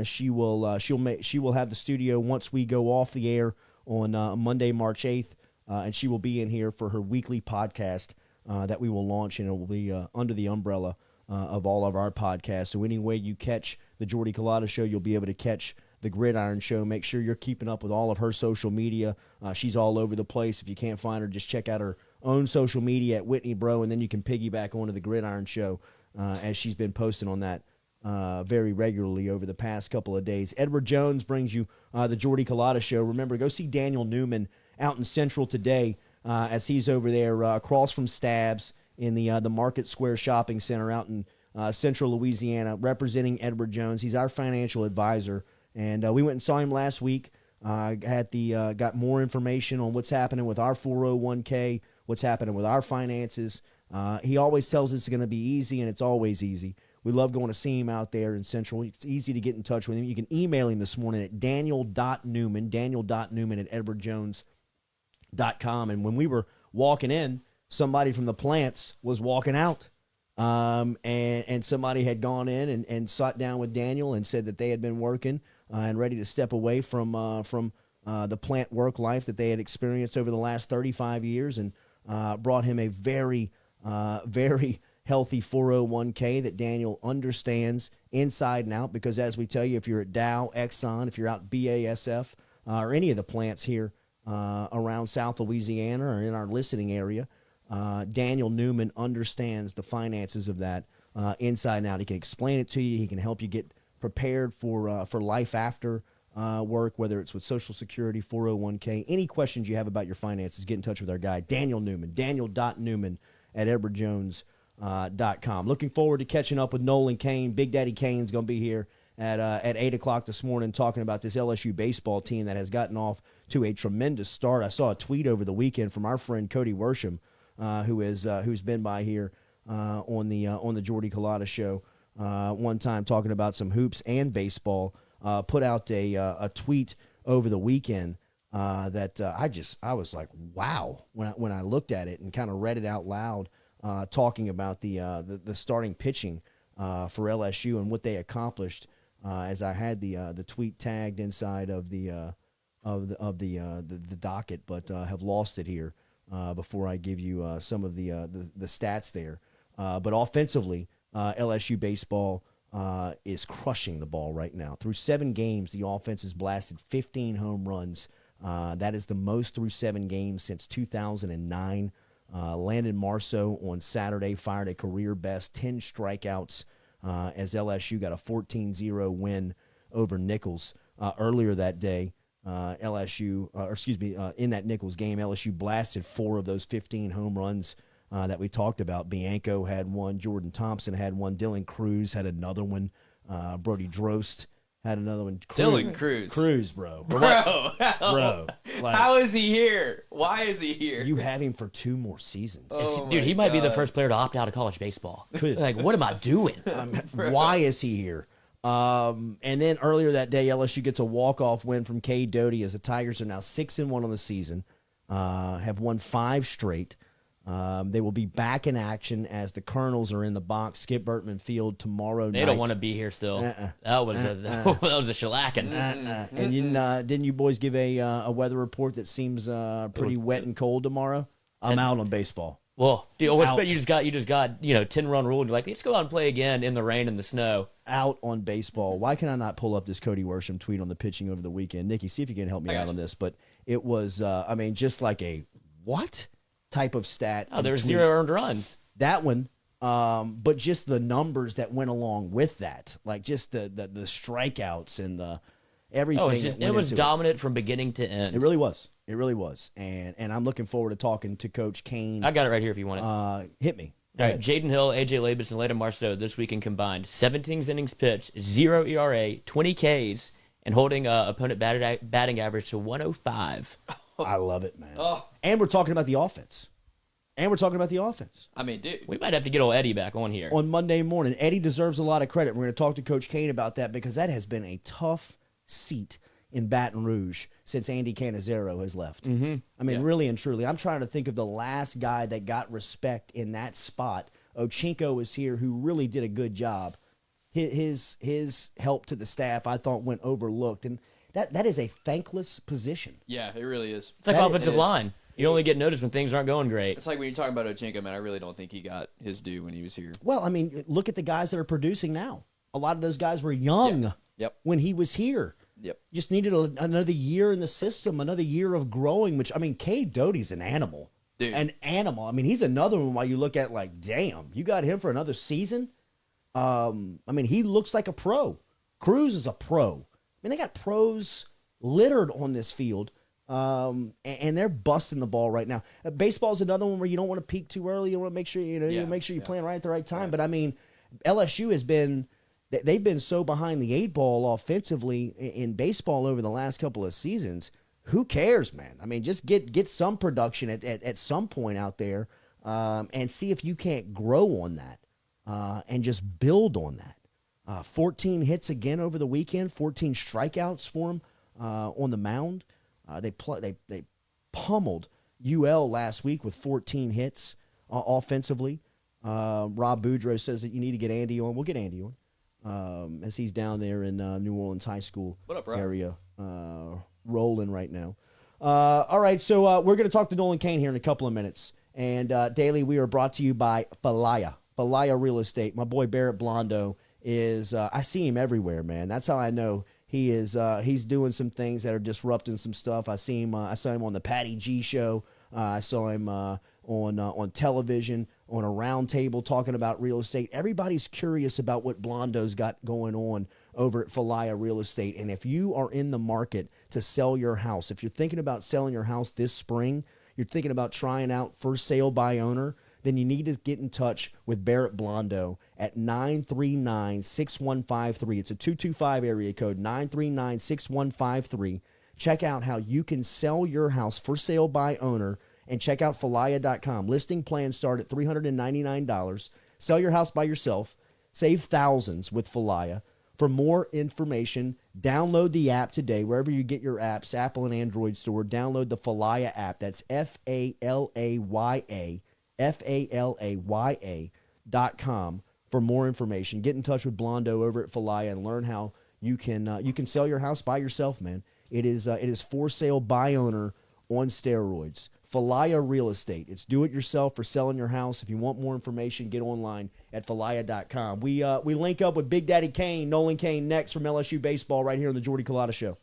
She will have the studio once we go off the air on Monday, March 8th, and she will be in here for her weekly podcast that we will launch, and it will be under the umbrella of all of our podcasts. So any way you catch the Jordy Culotta Show, you'll be able to catch the Gridiron Show. Make sure you're keeping up with all of her social media. She's all over the place. If you can't find her, just check out her own social media at Whitney Bro, and then you can piggyback onto the Gridiron Show as she's been posting on that very regularly over the past couple of days. Edward Jones brings you the Jordy Culotta Show. Remember, go see Daniel Newman out in Central today as he's over there across from Stabs in the Market Square Shopping Center out in Central Louisiana, representing Edward Jones. He's our financial advisor, and we went and saw him last week. Got more information on what's happening with our 401k, what's happening with our finances. He always tells us it's going to be easy, and it's always easy. We love going to see him out there in Central. It's easy to get in touch with him. You can email him this morning at daniel.newman at edwardjones.com. And when we were walking in, somebody from the plants was walking out. And somebody had gone in and sat down with Daniel and said that they had been working and ready to step away from the plant work life that they had experienced over the last 35 years, and brought him a very, very healthy 401k that Daniel understands inside and out, because as we tell you, if you're at Dow, Exxon, if you're out BASF, or any of the plants here around South Louisiana or in our listening area, Daniel Newman understands the finances of that inside and out. He can explain it to you. He can help you get prepared for life after work, whether it's with Social Security, 401k, any questions you have about your finances, get in touch with our guy, Daniel Newman, daniel.newman at edwardjones.com. Looking forward to catching up with Nolan Cain. Big Daddy Cain's going to be here at 8 o'clock this morning talking about this LSU baseball team that has gotten off to a tremendous start. I saw a tweet over the weekend from our friend Cody Worsham, who's been by here on the Jordy Culotta Show one time talking about some hoops and baseball. Put out a tweet over the weekend that I was like, wow, when I looked at it and kind of read it out loud, talking about the starting pitching for LSU and what they accomplished. As I had the tweet tagged inside of the docket, but have lost it here before I give you some of the stats there. But offensively, LSU baseball is crushing the ball right now. Through 7 games, the offense has blasted 15 home runs. That is the most through 7 games since 2009. Landon Marceau on Saturday fired a career best 10 strikeouts as LSU got a 14-0 win over Nichols. Earlier that day, in that Nichols game, LSU blasted 4 of those 15 home runs that we talked about. Bianco had one, Jordan Thompson had one, Dylan Cruz had another one, Brody Drost had another one. Dylan Cruz, bro. Bro, Like, how is he here? Why is he here? you have him for 2 more seasons. Oh Dude, my he might be the God. first player to opt out of college baseball. Could. Like, what am I doing? Why is he here? And then earlier that day, LSU gets a walk-off win from Cade Doty as the Tigers are now 6-1 on the season, have won 5 straight. They will be back in action as the Colonels are in the box, Skip Bertman Field tomorrow night. They don't want to be here still. That was that was a shellacking. And didn't you boys give a weather report that seems pretty wet and cold tomorrow? I'm out on baseball. Well, dude, I Out. bet you just got 10-run rule. And you're like, let's go out and play again in the rain and the snow. Out on baseball. Why can I not pull up this Cody Worsham tweet on the pitching over the weekend? Nikki, see if you can help me out on this. But it was, just like a what type of stat? Oh, there were tweet. 0 earned runs. That one. But just the numbers that went along with that, like just the strikeouts and the everything. Oh, that it went was into dominant from beginning to end. It really was. It really was. And I'm looking forward to talking to Coach Cain. I got it right here if you want it. Hit me. All right, Jaden Hill, AJ Labus, and Leda Marceau this weekend combined 17 innings pitched, 0 ERA, 20 Ks, and holding opponent batting average to 105. I love it, man. And we're talking about the offense. I mean, dude. We might have to get old Eddie back on here. On Monday morning, Eddie deserves a lot of credit. We're going to talk to Coach Cain about that because that has been a tough seat in Baton Rouge since Andy Canizero has left. Mm-hmm. I mean, really and truly. I'm trying to think of the last guy that got respect in that spot. Ochinko was here, who really did a good job. His help to the staff, I thought, went overlooked. And that is a thankless position. Yeah, it really is. It's like That offensive line. You only get noticed when things aren't going great. It's like when you're talking about Ochinko, man, I really don't think he got his due when he was here. Well, I mean, look at the guys that are producing now. A lot of those guys were young Yep. when he was here. Yep. Just needed another year in the system, another year of growing, which, I mean, Cade Doty's an animal. Dude. An animal. I mean, he's another one while you look at like, damn, you got him for another season? I mean, he looks like a pro. Cruz is a pro. I mean, they got pros littered on this field, and they're busting the ball right now. Baseball's another one where you don't want to peak too early. You want to make sure, you make sure you're playing right at the right time. Right. But, I mean, LSU has been – they've been so behind the 8 ball offensively in baseball over the last couple of seasons. Who cares, man? I mean, just get some production at some point out there and see if you can't grow on that and just build on that. 14 hits again over the weekend, 14 strikeouts for him on the mound. They pummeled UL last week with 14 hits offensively. Rob Boudreaux says that you need to get Andy on. We'll get Andy on as he's down there in New Orleans High School area rolling right now. All right, so we're going to talk to Nolan Cain here in a couple of minutes. And Daily, we are brought to you by Falaya Real Estate. My boy Barrett Blondo is, I see him everywhere, man. That's how I know he is. He's doing some things that are disrupting some stuff. I saw him on the Patty G show. I saw him on television, on a round table talking about real estate. Everybody's curious about what Blondo's got going on over at Falaya Real Estate. And if you are in the market to sell your house, if you're thinking about selling your house this spring, you're thinking about trying out for sale by owner, then you need to get in touch with Barrett Blondo at 939-6153. It's a 225 area code, 939-6153. Check out how you can sell your house for sale by owner, and check out Falaya.com. Listing plans start at $399. Sell your house by yourself. Save thousands with Falaya. For more information, download the app today, wherever you get your apps, Apple and Android store. Download the Falaya app. That's Falaya, Falaya.com for more information. Get in touch with Blondo over at Falaya and learn how you can sell your house by yourself, man. It is for sale by owner on steroids. Falaya Real Estate. It's do it yourself for selling your house. If you want more information, get online at Falaya.com. We link up with Big Daddy Cain, Nolan Cain, next from LSU Baseball right here on the Jordy Culotta Show.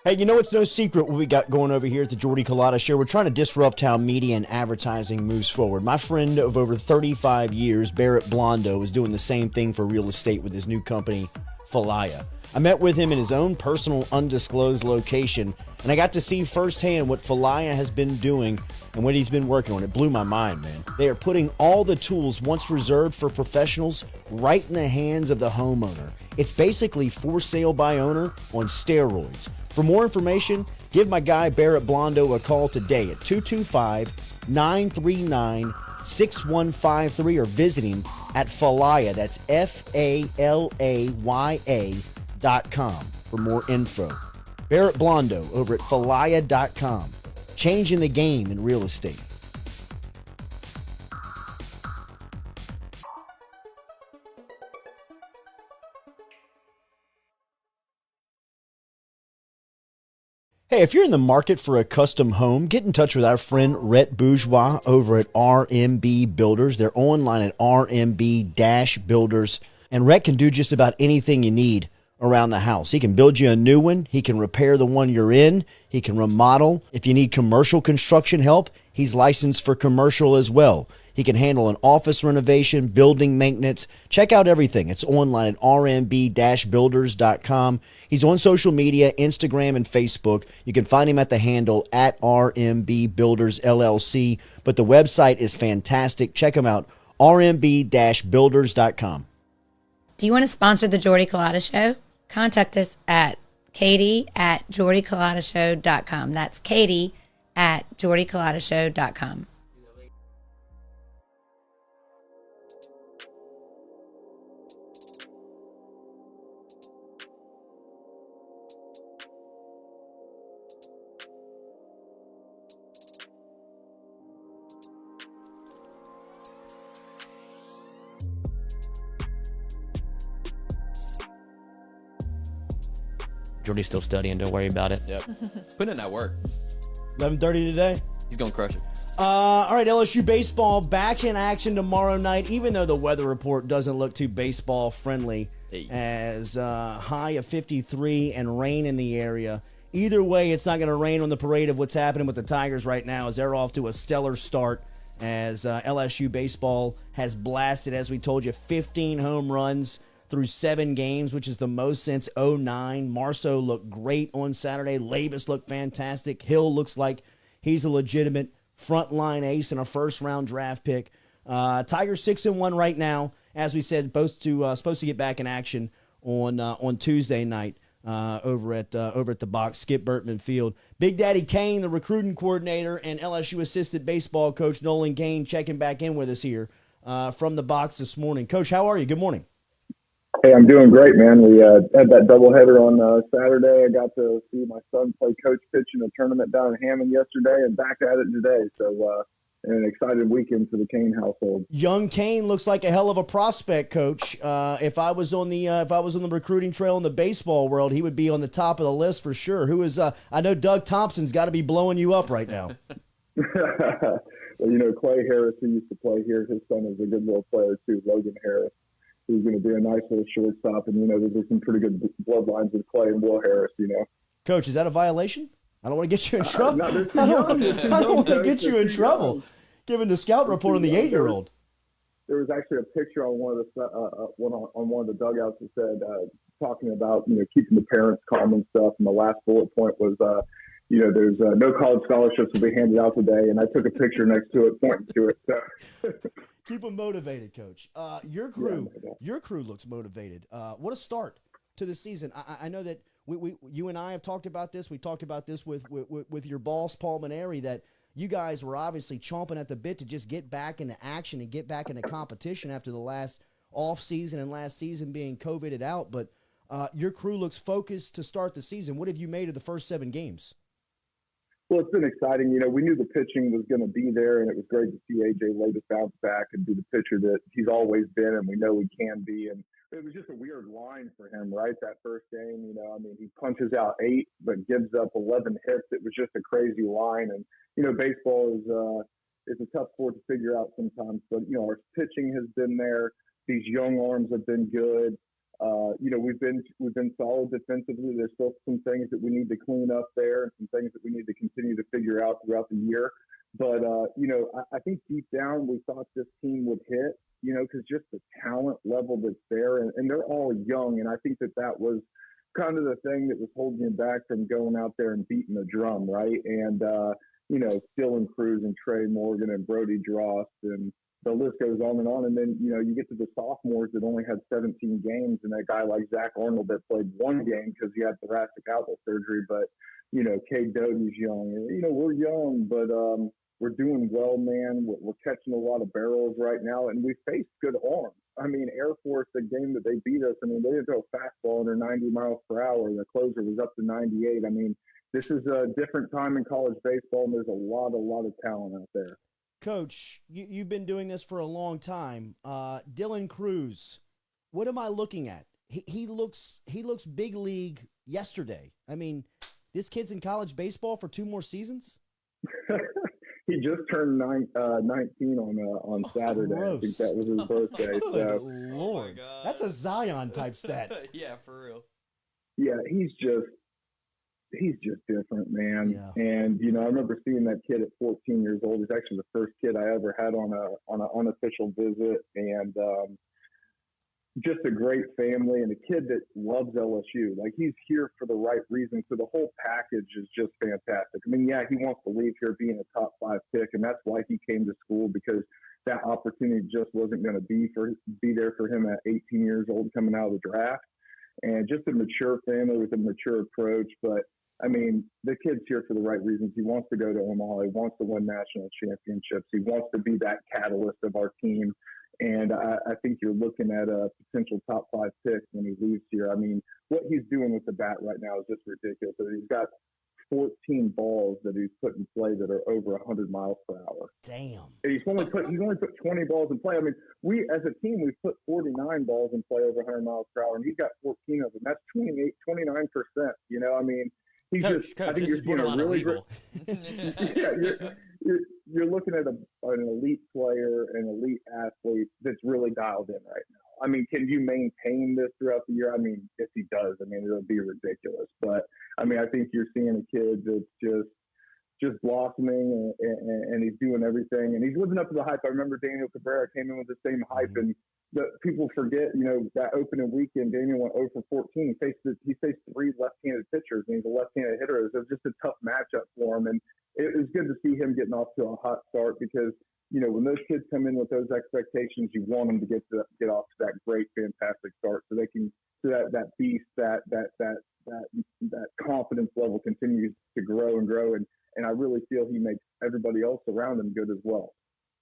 Hey, you know it's no secret what we got going over here at the Jordy Culotta Show. We're trying to disrupt how media and advertising moves forward. My friend of over 35 years, Barrett Blondo, is doing the same thing for real estate with his new company, Falaya. I met with him in his own personal undisclosed location, and I got to see firsthand what Falaya has been doing and what he's been working on. It blew my mind, man. They are putting all the tools once reserved for professionals right in the hands of the homeowner. It's basically for sale by owner on steroids. For more information, give my guy Barrett Blondo a call today at 225-939-6153 or visit him at Falaya. That's Falaya.com for more info. Barrett Blondo over at Falaya.com. Changing the game in real estate. Hey, if you're in the market for a custom home, get in touch with our friend Rhett Bourgeois over at RMB Builders. They're online at RMB-Builders. And Rhett can do just about anything you need around the house. He can build you a new one. He can repair the one you're in. He can remodel. If you need commercial construction help, he's licensed for commercial as well. He can handle an office renovation, building maintenance. Check out everything. It's online at rmb-builders.com. He's on social media, Instagram and Facebook. You can find him at the handle at RMB Builders LLC. But the website is fantastic. Check him out, rmb-builders.com. Do you want to sponsor the Jordy Culotta Show? Contact us at katie@jordyculottashow.com. That's katie@jordyculottashow.com. Jordy's still studying. Don't worry about it. Yep. Putting in that work. 11:30 today. He's going to crush it. All right, LSU baseball back in action tomorrow night, even though the weather report doesn't look too baseball friendly, as high of 53 and rain in the area. Either way, it's not going to rain on the parade of what's happening with the Tigers right now, as they're off to a stellar start, as LSU baseball has blasted, as we told you, 15 home runs through 7 games, which is the most since 2009. Marceau looked great on Saturday. Levis looked fantastic. Hill looks like he's a legitimate frontline ace and a first-round draft pick. Tigers 6-1 right now. As we said, supposed to get back in action on Tuesday night over at the box, Skip Bertman Field. Big Daddy Cain, the recruiting coordinator, and LSU assistant baseball coach Nolan checking back in with us here from the box this morning. Coach, how are you? Good morning. Hey, I'm doing great, man. We had that doubleheader on Saturday. I got to see my son play coach pitch in a tournament down in Hammond yesterday, and back at it today. So, an excited weekend for the Cain household. Young Cain looks like a hell of a prospect, Coach. If I was on the recruiting trail in the baseball world, he would be on the top of the list for sure. Who is? I know Doug Thompson's got to be blowing you up right now. Well, Clay Harris, who used to play here, his son is a good little player too. Logan Harris. Who's going to be a nice little shortstop, and there's some pretty good bloodlines with Clay and Will Harris. Coach, is that a violation? I don't want to get you in trouble. No, I don't want to get you in trouble. Given the scout report on the 8-year-old. There was actually a picture on one of the dugouts that said talking about keeping the parents calm and stuff. And the last bullet point was there's no college scholarships will be handed out today, and I took a picture next to it pointing to it. So. Keep them motivated, Coach. Your crew looks motivated. What a start to the season. I know that you and I have talked about this. We talked about this with your boss, Paul Maneri, that you guys were obviously chomping at the bit to just get back into action and get back into competition after the last off season and last season being COVIDed out. But your crew looks focused to start the season. What have you made of the first 7 games? Well, it's been exciting. We knew the pitching was going to be there, and it was great to see A.J. Levis bounce back and be the pitcher that he's always been, and we know he can be. And it was just a weird line for him, right? That first game, he punches out 8, but gives up 11 hits. It was just a crazy line. And, baseball is a tough sport to figure out sometimes. But, our pitching has been there. These young arms have been good. We've been solid defensively. There's still some things that we need to clean up there, and some things that we need to continue to figure out throughout the year. But I think deep down we thought this team would hit, because just the talent level that's there, and they're all young, and I think that was kind of the thing that was holding you back from going out there and beating the drum, right? And Dylan Cruz and Trey Morgan and Brody Drost and the list goes on. And then, you get to the sophomores that only had 17 games, and that guy like Zach Arnold that played 1 game because he had thoracic outlet surgery. But, Cade Doty's young. We're young, but we're doing well, man. We're catching a lot of barrels right now, and we faced good arms. Air Force, the game that they beat us, they didn't throw a fastball under 90 miles per hour. The closer was up to 98. This is a different time in college baseball, and there's a lot of talent out there. Coach, you've been doing this for a long time. Dylan Cruz, what am I looking at? He looks big league yesterday. this kid's in college baseball for 2 more seasons? He just turned 19 on Saturday. I think that was his birthday. Good So Lord. God. That's a Zion type stat. Yeah, for real. yeah, he's just different, man. Yeah. And I remember seeing that kid at 14 years old. He's actually the first kid I ever had on an unofficial visit, and just a great family and a kid that loves LSU. Like, he's here for the right reasons. So the whole package is just fantastic. I mean, yeah, he wants to leave here being a top 5 pick, and that's why he came to school, because that opportunity just wasn't going to be there for him at 18 years old coming out of the draft. And just a mature family with a mature approach. But I mean, the kid's here for the right reasons. He wants to go to Omaha. He wants to win national championships. He wants to be that catalyst of our team. And I think you're looking at a potential top 5 pick when he leaves here. I mean, what he's doing with the bat right now is just ridiculous. He's got 14 balls that he's put in play that are over 100 miles per hour. Damn. And he's only put 20 balls in play. I mean, we as a team, we've put 49 balls in play over 100 miles per hour, and he's got 14 of them. That's 29%. I mean, he's Coach, I think this is you're seeing a borderline really illegal. yeah, you're looking at an elite player, an elite athlete that's really dialed in right now. I mean, can you maintain this throughout the year? I mean, if he does, I mean, it'll be ridiculous. But I mean, I think you're seeing a kid that's just blossoming, and he's doing everything, and he's living up to the hype. I remember Daniel Cabrera came in with the same hype, and people forget, that opening weekend, Daniel went 0 for 14. He faced 3 left-handed pitchers, and he's a left-handed hitter. It was just a tough matchup for him, and it was good to see him getting off to a hot start, because when those kids come in with those expectations, you want them to get off to that great, fantastic start, so they can, so that beast, that confidence level continues to grow and grow, and I really feel he makes everybody else around him good as well.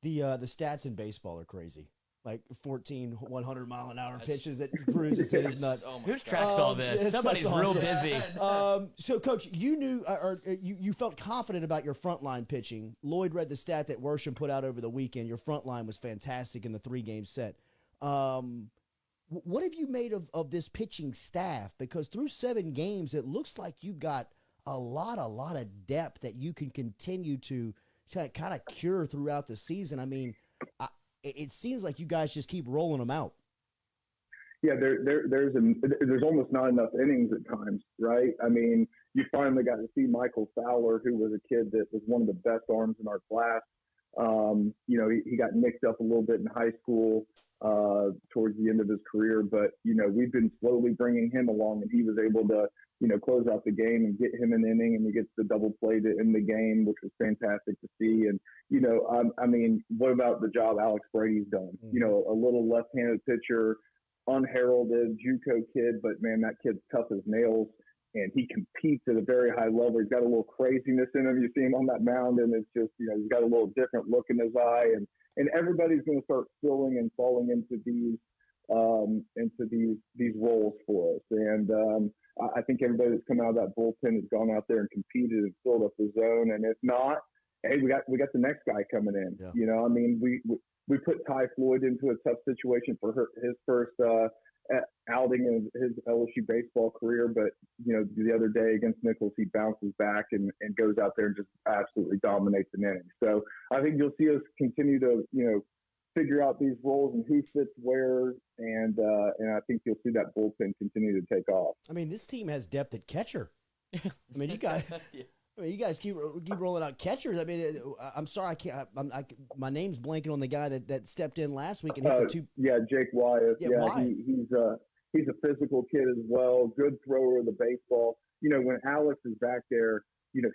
The stats in baseball are crazy. Like 14 100-mile-an-hour pitches that cruises his nuts. Oh my Who's God. tracks all this? Somebody's real busy. So, Coach, you knew, or you felt confident about your frontline pitching. Lloyd read the stat that Worsham put out over the weekend. Your frontline was fantastic in the 3-game set. What have you made of this pitching staff? Because through 7 games, it looks like you've got a lot of depth that you can continue to kind of cure throughout the season. I mean, it seems like you guys just keep rolling them out. Yeah, there's almost not enough innings at times, right? I mean, you finally got to see Michael Fowler, who was a kid that was one of the best arms in our class. He got nicked up a little bit in high school towards the end of his career, but we've been slowly bringing him along, and he was able to close out the game and get him an inning, and he gets the double play to end the game, which was fantastic to see. And I mean, what about the job Alex Brady's done? A little left-handed pitcher, unheralded JUCO kid, but man, that kid's tough as nails, and he competes at a very high level. He's got a little craziness in him. You see him on that mound, and it's just he's got a little different look in his eye, and everybody's going to start filling and falling into these roles for us. And I think everybody that's come out of that bullpen has gone out there and competed and filled up the zone. And if not, hey, we got the next guy coming in. Yeah. I mean, we put Ty Floyd into a tough situation for his first outing in his LSU baseball career, but the other day against Nichols, he bounces back and goes out there and just absolutely dominates an inning. So I think you'll see us continue to figure out these roles and who fits where, and I think you'll see that bullpen continue to take off. I mean, this team has depth at catcher. I mean, you guys. Yeah. I mean, you guys keep rolling out catchers. I mean, I'm sorry, I can't. My name's blanking on the guy that stepped in last week and hit the 2. Yeah, Jake Wyeth. Yeah, Wyeth. He's a physical kid as well. Good thrower of the baseball. When Alex is back there,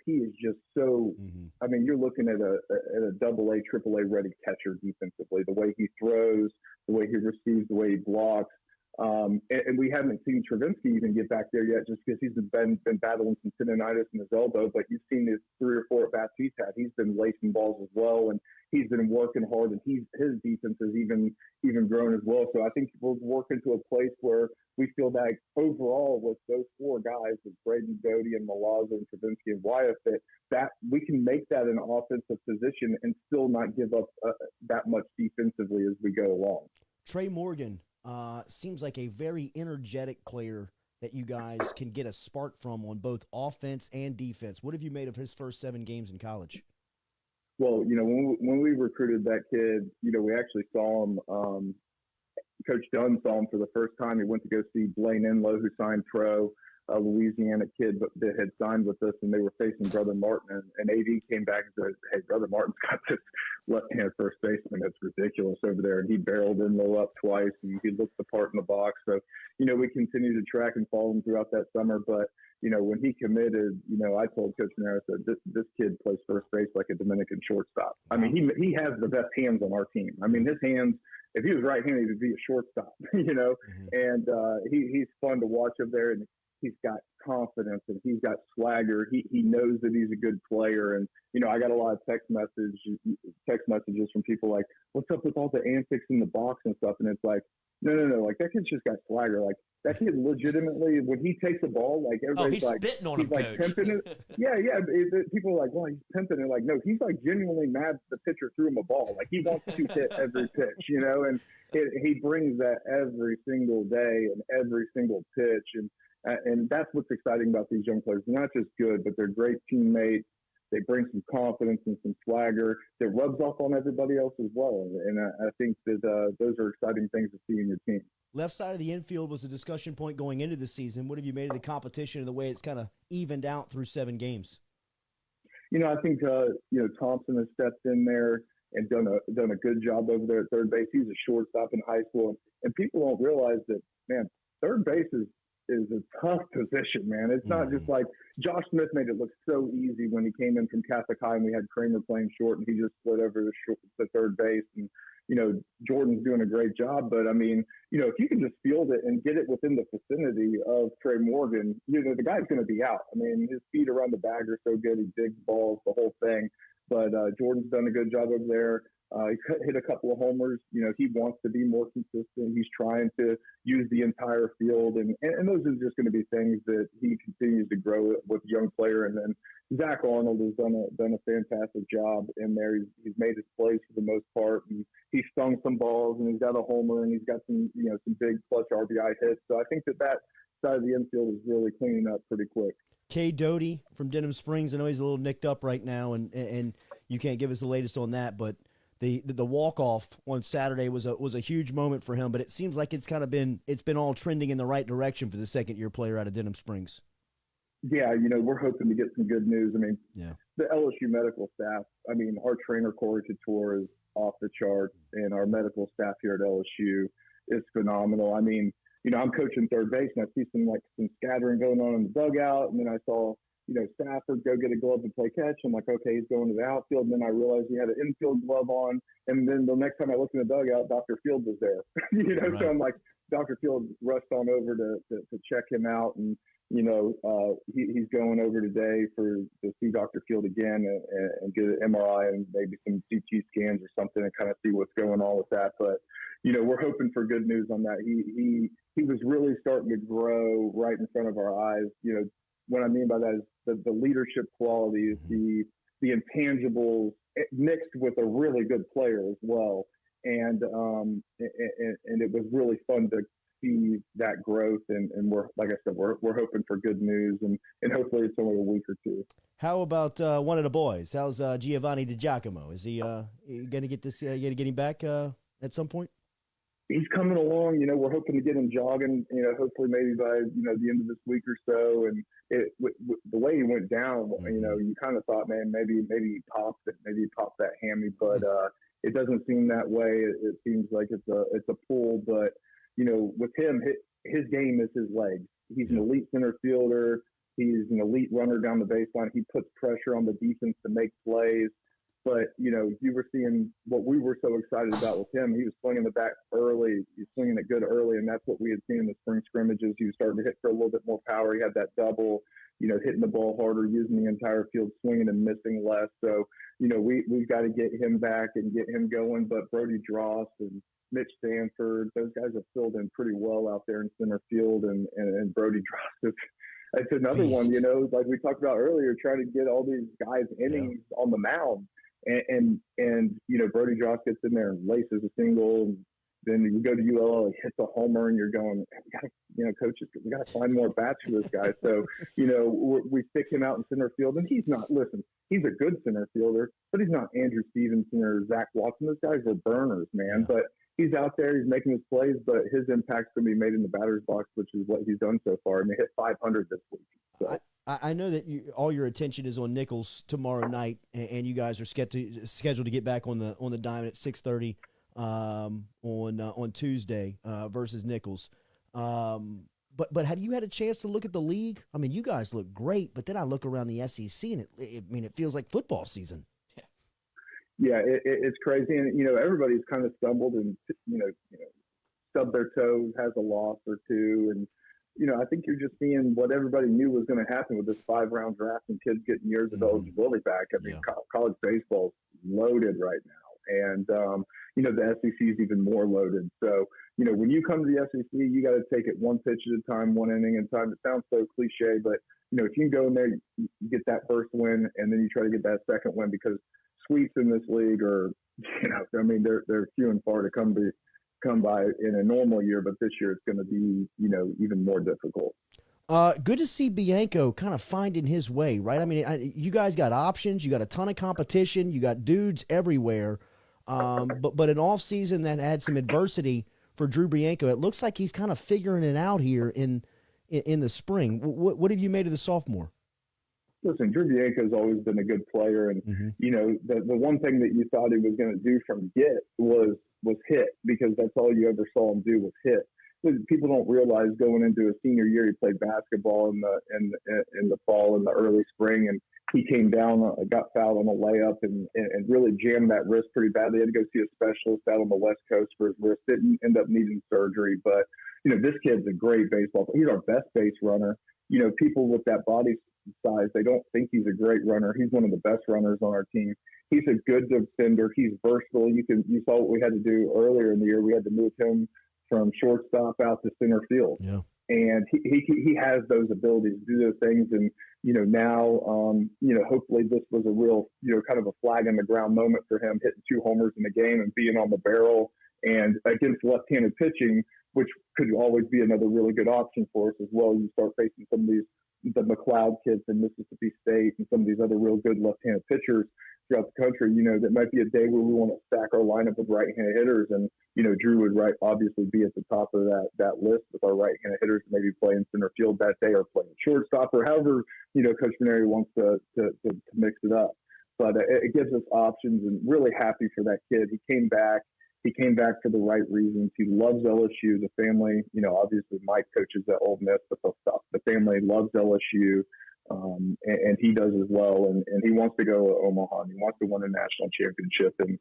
he is just so. Mm-hmm. I mean, you're looking at a AA, AAA ready catcher defensively. The way he throws, the way he receives, the way he blocks. And we haven't seen Travinsky even get back there yet, just because he's been battling some tendonitis in his elbow. But you've seen his 3 or 4 at bats he's had. He's been lacing balls as well, and he's been working hard. And his defense has even grown as well. So I think we're working to a place where we feel that overall with those 4 guys, with Braden, Doty, and Malazzo, and Travinsky, and Wyeth, that we can make that an offensive position and still not give up that much defensively as we go along. Trey Morgan seems like a very energetic player that you guys can get a spark from on both offense and defense. What have you made of his first 7 games in college? Well, when we recruited that kid, we actually saw him. Coach Dunn saw him for the first time. He went to go see Blaine Enlow, who signed pro, a Louisiana kid that had signed with us, and they were facing Brother Martin. And AD came back and said, "Hey, Brother Martin's got this left-hand first baseman that's ridiculous over there." And he barreled Enlow up twice, and he looked the part in the box. So, we continued to track and follow him throughout that summer. But, when he committed, I told Coach Naris that this kid plays first base like a Dominican shortstop. I mean, he has the best hands on our team. I mean, his hands, if he was right-handed, he'd be a shortstop, Mm-hmm. And he's fun to watch up there, and he's got confidence and he's got swagger. He knows that he's a good player. And, I got a lot of text messages from people like, "What's up with all the antics in the box and stuff?" And it's like, no. Like, that kid's just got swagger. Like, that kid legitimately, when he takes the ball, like, everybody's he's like, spitting on he's him, like Coach. pimping it. Yeah. People are like, "Well, he's pimping it." Like, no, he's like genuinely mad the pitcher threw him a ball. Like, he wants to hit every pitch, and he brings that every single day and every single pitch. And that's what's exciting about these young players. They're not just good, but they're great teammates. They bring some confidence and some swagger that rubs off on everybody else as well. And I think that those are exciting things to see in your team. Left side of the infield was a discussion point going into the season. What have you made of the competition and the way it's kind of evened out through 7 games? I think Thompson has stepped in there and done a good job over there at third base. He's a shortstop in high school, and people don't realize that, man, third base is a tough position, man. It's not just like Josh Smith made it look so easy when he came in from Catholic High and we had Kramer playing short and he just split over the third base. And, Jordan's doing a great job. But, I mean, if you can just field it and get it within the vicinity of Trey Morgan, the guy's going to be out. I mean, his feet around the bag are so good. He digs balls, the whole thing. But Jordan's done a good job over there. He hit a couple of homers. He wants to be more consistent. He's trying to use the entire field. And those are just going to be things that he continues to grow with young player. And then Zach Arnold has done a fantastic job in there. He's made his plays for the most part. And he's stung some balls, and he's got a homer, and he's got some big clutch RBI hits. So I think that side of the infield is really cleaning up pretty quick. K. Doty from Denham Springs. I know he's a little nicked up right now, and you can't give us the latest on that, but the walk-off on Saturday was a huge moment for him, but it seems like it's been all trending in the right direction for the second-year player out of Denham Springs. Yeah, we're hoping to get some good news. I mean, yeah. The LSU medical staff, I mean, our trainer, Corey Couture, is off the chart, and our medical staff here at LSU is phenomenal. I mean, I'm coaching third base, and I see some scattering going on in the dugout, and then I saw Stafford go get a glove to play catch. I'm like, okay, he's going to the outfield. And then I realized he had an infield glove on. And then the next time I looked in the dugout, Dr. Field was there. Right. So I'm like, Dr. Field rushed on over to check him out. And, he's going over today to see Dr. Field again and get an MRI and maybe some CT scans or something and kind of see what's going on with that. But, we're hoping for good news on that. He was really starting to grow right in front of our eyes. What I mean by that is the leadership qualities, the intangibles mixed with a really good player as well. And it was really fun to see that growth. And we're, like I said, we're hoping for good news and hopefully it's only a week or two. How about one of the boys? How's Giovanni DiGiacomo? Is he going to get this? You going to get him back at some point? He's coming along. We're hoping to get him jogging. Hopefully maybe by the end of this week or so. And the way he went down, you kind of thought, man, maybe he popped it, maybe he popped that hammy, but it doesn't seem that way. It seems like it's a pull, but with him, his game is his legs. He's an elite center fielder. He's an elite runner down the baseline. He puts pressure on the defense to make plays. But, you were seeing what we were so excited about with him. He was swinging the bat early. He's swinging it good early, and that's what we had seen in the spring scrimmages. He was starting to hit for a little bit more power. He had that double, hitting the ball harder, using the entire field, swinging and missing less. So, we've got to get him back and get him going. But Brody Dross and Mitch Stanford, those guys have filled in pretty well out there in center field. And Brody Dross it's another one, like we talked about earlier, trying to get all these guys innings on the mound. And Brody Dross gets in there and laces a single, and Then you go to ULL, he hits a homer, and you're going, we got to, coaches, we got to find more bats for this guy. So, we stick him out in center field, and he's a good center fielder, but he's not Andrew Stevenson or Zach Watson. Those guys are burners, man. Yeah. But he's out there, he's making his plays, but his impact's going to be made in the batter's box, which is what he's done so far. I mean, he hit 500 this week. So. I know that all your attention is on Nichols tomorrow night, and you guys are scheduled to get back on the diamond at 6:30 on Tuesday versus Nichols. But have you had a chance to look at the league? I mean, you guys look great, but then I look around the SEC, and it feels like football season. Yeah, it's crazy, and everybody's kind of stumbled and stubbed their toes, has a loss or two, and I think you're just seeing what everybody knew was going to happen with this 5-round draft and kids getting years of eligibility back. I mean, college baseball's loaded right now, and the SEC is even more loaded. So when you come to the SEC, you got to take it one pitch at a time, one inning at a time. It sounds so cliche, but if you can go in there, you get that first win, and then you try to get that second win, because sweeps in this league are, they're few and far to come by in a normal year, but this year it's going to be, even more difficult. Good to see Bianco kind of finding his way, right? I mean, you guys got options, you got a ton of competition, you got dudes everywhere, but an off season that had some adversity for Drew Bianco. It looks like he's kind of figuring it out here in the spring. What have you made of the sophomore? Listen, Drew Bianco's always been a good player, and the one thing that you thought he was going to do from get was hit, because that's all you ever saw him do was hit. People don't realize going into a senior year, he played basketball in the fall and the early spring, and he came down, got fouled on a layup, and really jammed that wrist pretty badly. He had to go see a specialist out on the West Coast for his wrist. Didn't end up needing surgery, but this kid's a great baseball player. He's our best base runner. People with that body size, they don't think he's a great runner. He's one of the best runners on our team. He's a good defender. He's versatile. You saw what we had to do earlier in the year. We had to move him from shortstop out to center field. Yeah. And he has those abilities to do those things. And, now, hopefully this was a real, kind of a flag in the ground moment for him, hitting 2 homers in the game and being on the barrel, and against left-handed pitching, which could always be another really good option for us as well. You start facing some of the McLeod kids in Mississippi State and some of these other real good left-handed pitchers throughout the country. That might be a day where we want to stack our lineup with right-handed hitters, and Drew would obviously be at the top of that list with our right-handed hitters, maybe playing center field that day or playing shortstop, or however Coach Maneri wants to mix it up. But it gives us options, and really happy for that kid. He came back. He came back for the right reasons. He loves LSU. The family, obviously Mike coaches at Ole Miss, but the family loves LSU, and he does as well. And he wants to go to Omaha, and he wants to win a national championship. And,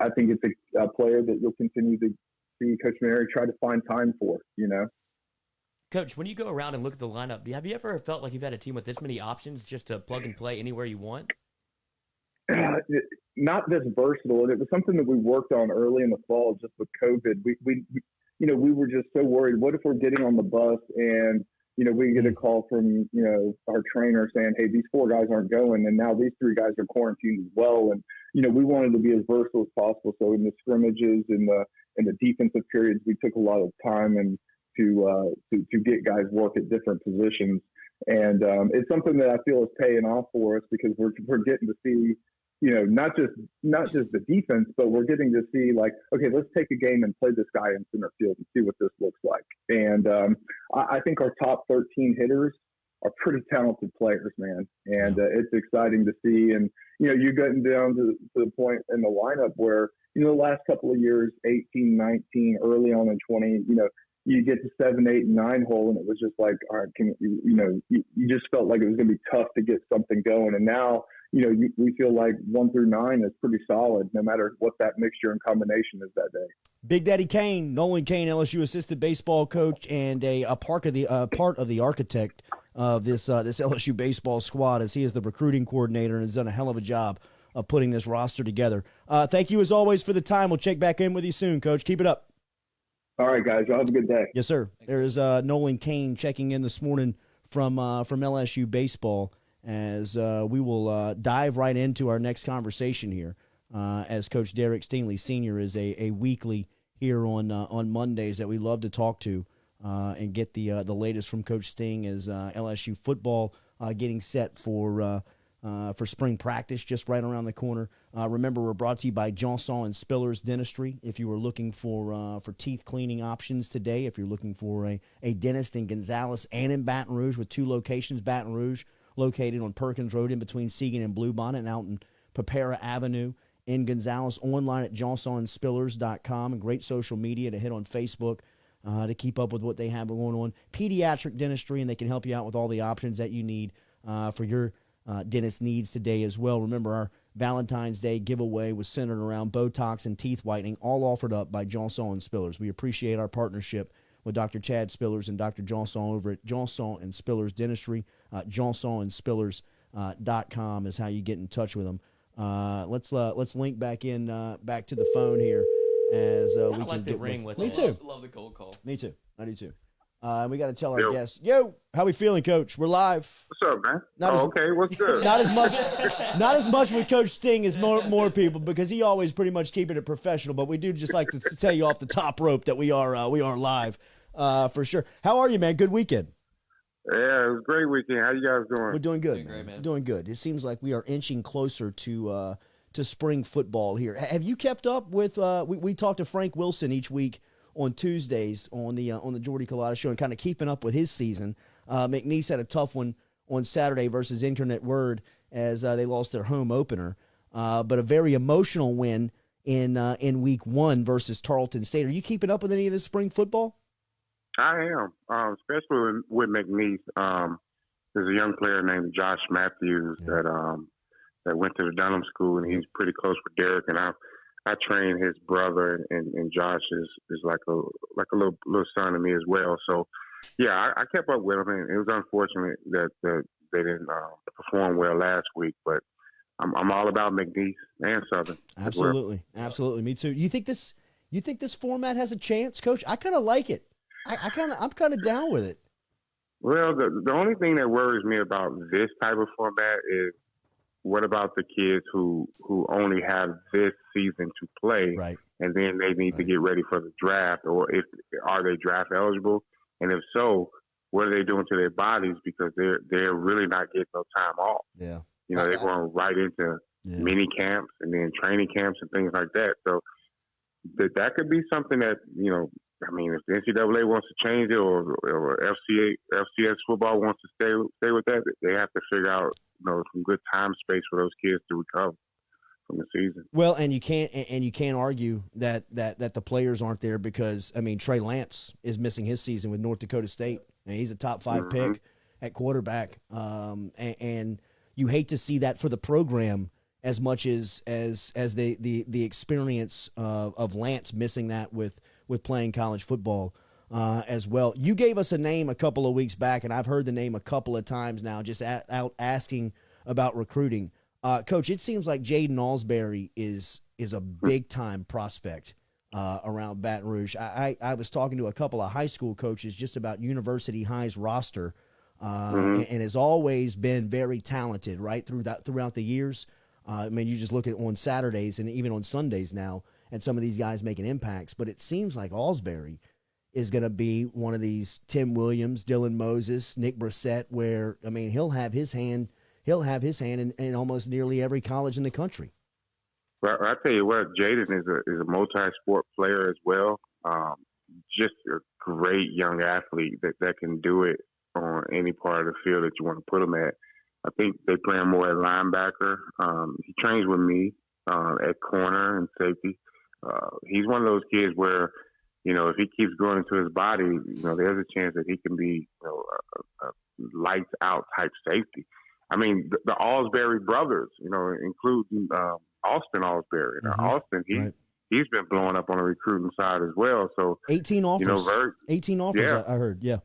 I think it's a player that you'll continue to see Coach Maneri try to find time for, Coach, when you go around and look at the lineup, have you ever felt like you've had a team with this many options just to plug and play anywhere you want? Not this versatile, and it was something that we worked on early in the fall, just with COVID. We were just so worried. What if we're getting on the bus and we get a call from our trainer saying, "Hey, these 4 guys aren't going, and now these 3 guys are quarantined as well." And we wanted to be as versatile as possible. So in the scrimmages and the defensive periods, we took a lot of time and to get guys work at different positions. And it's something that I feel is paying off for us, because we're getting to see, not just the defense, but we're getting to see, like, okay, let's take a game and play this guy in center field and see what this looks like. And I think our top 13 hitters are pretty talented players, man. And it's exciting to see. And, you're getting down to the point in the lineup where, the last couple of years, 18, 19, early on in 20, you get to 7, 8, and 9 hole, and it was just like, all right, you just felt like it was going to be tough to get something going. And now, we feel like 1 through 9 is pretty solid, no matter what that mixture and combination is that day. Big Daddy Cain, Nolan Cain, LSU assistant baseball coach, and a part of the architect of this LSU baseball squad, as he is the recruiting coordinator and has done a hell of a job of putting this roster together. Thank you as always for the time. We'll check back in with you soon, Coach. Keep it up. All right, guys. Y'all have a good day. Yes, sir. There's Nolan Cain checking in this morning from LSU baseball, as we will dive right into our next conversation here. as Coach Derek Stingley Sr. is a weekly here on Mondays that we love to talk to and get the latest from Coach Sting as LSU football getting set for spring practice just right around the corner. Remember, we're brought to you by Johnson and Spillers Dentistry. If you were looking for teeth cleaning options today, if you're looking for a dentist in Gonzales and in Baton Rouge with 2 locations, Baton Rouge located on Perkins Road in between Segan and Bluebonnet and out in Pepera Avenue in Gonzales, online at johnsonspillers.com, and great social media to hit on Facebook to keep up with what they have going on. Pediatric dentistry, and they can help you out with all the options that you need for your dentist needs today as well. Remember, our Valentine's Day giveaway was centered around Botox and teeth whitening, all offered up by Johnson and Spillers. We appreciate our partnership with Dr. Chad Spillers and Dr. Johnson over at Johnson and Spillers Dentistry. johnsonspillers.com is how you get in touch with them. Let's link back in back to the phone here as we can like the get ring with me it. too. Love the cold call. Me too. I do too. We got to tell our guests, yo, how we feeling, Coach? We're live. What's up, man? Not as- Okay, what's good? Not as much with Coach Sting as more people, because he always pretty much keeping it professional. But we do just like to tell you off the top rope that we are live for sure. How are you, man? Good weekend. Yeah, it was a great weekend. How you guys doing? We're doing good, Doing great, man. Doing good. It seems like we are inching closer to spring football here. Have you kept up with? We talk to Frank Wilson each week on Tuesdays on the Jordy Culotta show and kind of keeping up with his season. McNeese had a tough one on Saturday versus Internet Word as they lost their home opener, but a very emotional win in week 1 versus Tarleton State. Are you keeping up with any of this spring football? I am, especially with McNeese. There's a young player named Josh Matthews that went to the Dunham School, and he's pretty close with Derek. And I train his brother, and Josh is like a little son to me as well. So, yeah, I kept up with him, and it was unfortunate that they didn't perform well last week. But I'm all about McNeese and Southern. Absolutely, absolutely, me too. You think this format has a chance, Coach? I kind of like it. I'm kind of down with it. Well, the only thing that worries me about this type of format is what about the kids who only have this season to play, right? And then they need to get ready for the draft, or are they draft eligible? And if so, what are they doing to their bodies, because they're really not getting no time off. Yeah, they're going right into mini camps and then training camps and things like that. So that could be something that I mean, if the NCAA wants to change it, or FCS football wants to stay with that, they have to figure out some good time space for those kids to recover from the season. Well, and you can't argue that the players aren't there, because I mean, Trey Lance is missing his season with North Dakota State, and he's a top 5 pick at quarterback, and you hate to see that for the program as much as the experience of Lance missing that with playing college football as well. You gave us a name a couple of weeks back, and I've heard the name a couple of times now, just out asking about recruiting. Coach, it seems like Jaden Alsbury is a big-time prospect around Baton Rouge. I was talking to a couple of high school coaches just about University High's roster, and has always been very talented, right, throughout the years. I mean, you just look at on Saturdays and even on Sundays now, and some of these guys making impacts. But it seems like Alsbury is going to be one of these Tim Williams, Dylan Moses, Nick Brissett, where, I mean, he'll have his hand in almost nearly every college in the country. Well, I tell you what, Jaden is a multi-sport player as well. Just a great young athlete that can do it on any part of the field that you want to put him at. I think they play him more at linebacker. He trains with me at corner and safety. He's one of those kids where, if he keeps growing into his body, there's a chance that he can be a lights out type safety. I mean, the Alsbury brothers, including Austin Alsbury. Now, Austin, he's been blowing up on the recruiting side as well. So 18 offers. 18 offers. Yeah. I heard. Yeah.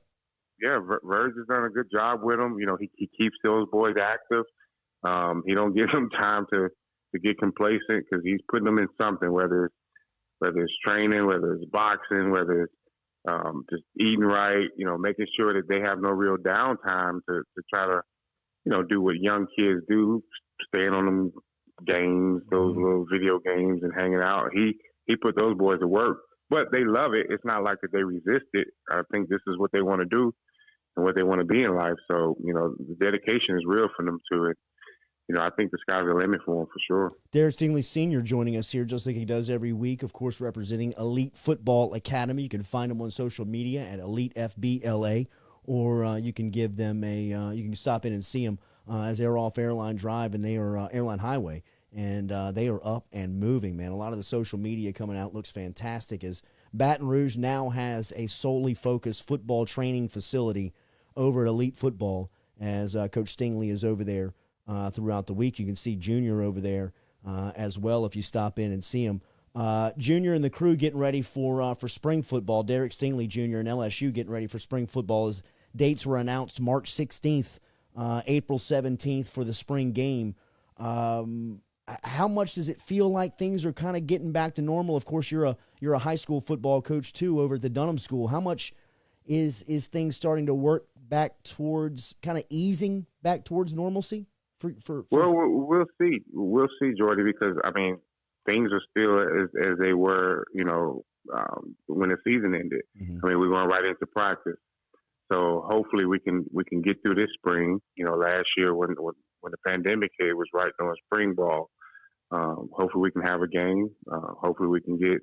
Yeah, Verge has done a good job with him. He keeps those boys active. He don't give them time to get complacent, because he's putting them in something, whether it's training, whether it's boxing, whether it's just eating right, making sure that they have no real downtime to try to, do what young kids do, staying on them games, those little video games and hanging out. He put those boys to work, but they love it. It's not like that they resist it. I think this is what they want to do and what they want to be in life. So, the dedication is real for them to it. I think the sky's the limit for them for sure. Derek Stingley Sr. joining us here, just like he does every week, of course, representing Elite Football Academy. You can find him on social media at Elite FBLA, or you can give them you can stop in and see them as they're off Airline Drive and they are Airline Highway, and they are up and moving, man. A lot of the social media coming out looks fantastic, as Baton Rouge now has a solely focused football training facility over at Elite Football, as Coach Stingley is over there throughout the week. You can see Junior over there as well if you stop in and see him. Junior and the crew getting ready for spring football. Derek Stingley Jr. and LSU getting ready for spring football. As dates were announced, March 16th, April 17th for the spring game. How much does it feel like things are kind of getting back to normal? Of course, you're a high school football coach too over at the Dunham School. How much is things starting to work back towards kind of easing back towards normalcy? Well, we'll see. We'll see, Jordy, because things are still as they were, when the season ended. Mm-hmm. We're going right into practice, so hopefully we can get through this spring. Last year when the pandemic hit, it was right during spring ball. Hopefully we can have a game. Hopefully we can get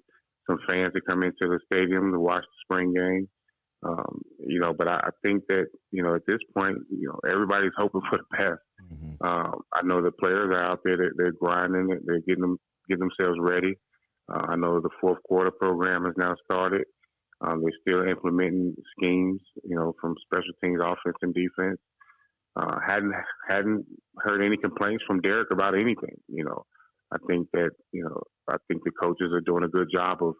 some fans to come into the stadium to watch the spring game. But I think that, at this point, everybody's hoping for the best. Mm-hmm. I know the players are out there, they're grinding, they're getting themselves ready. I know the fourth quarter program has now started. They're still implementing schemes, from special teams, offense and defense. Hadn't heard any complaints from Derek about anything. I think that, I think the coaches are doing a good job of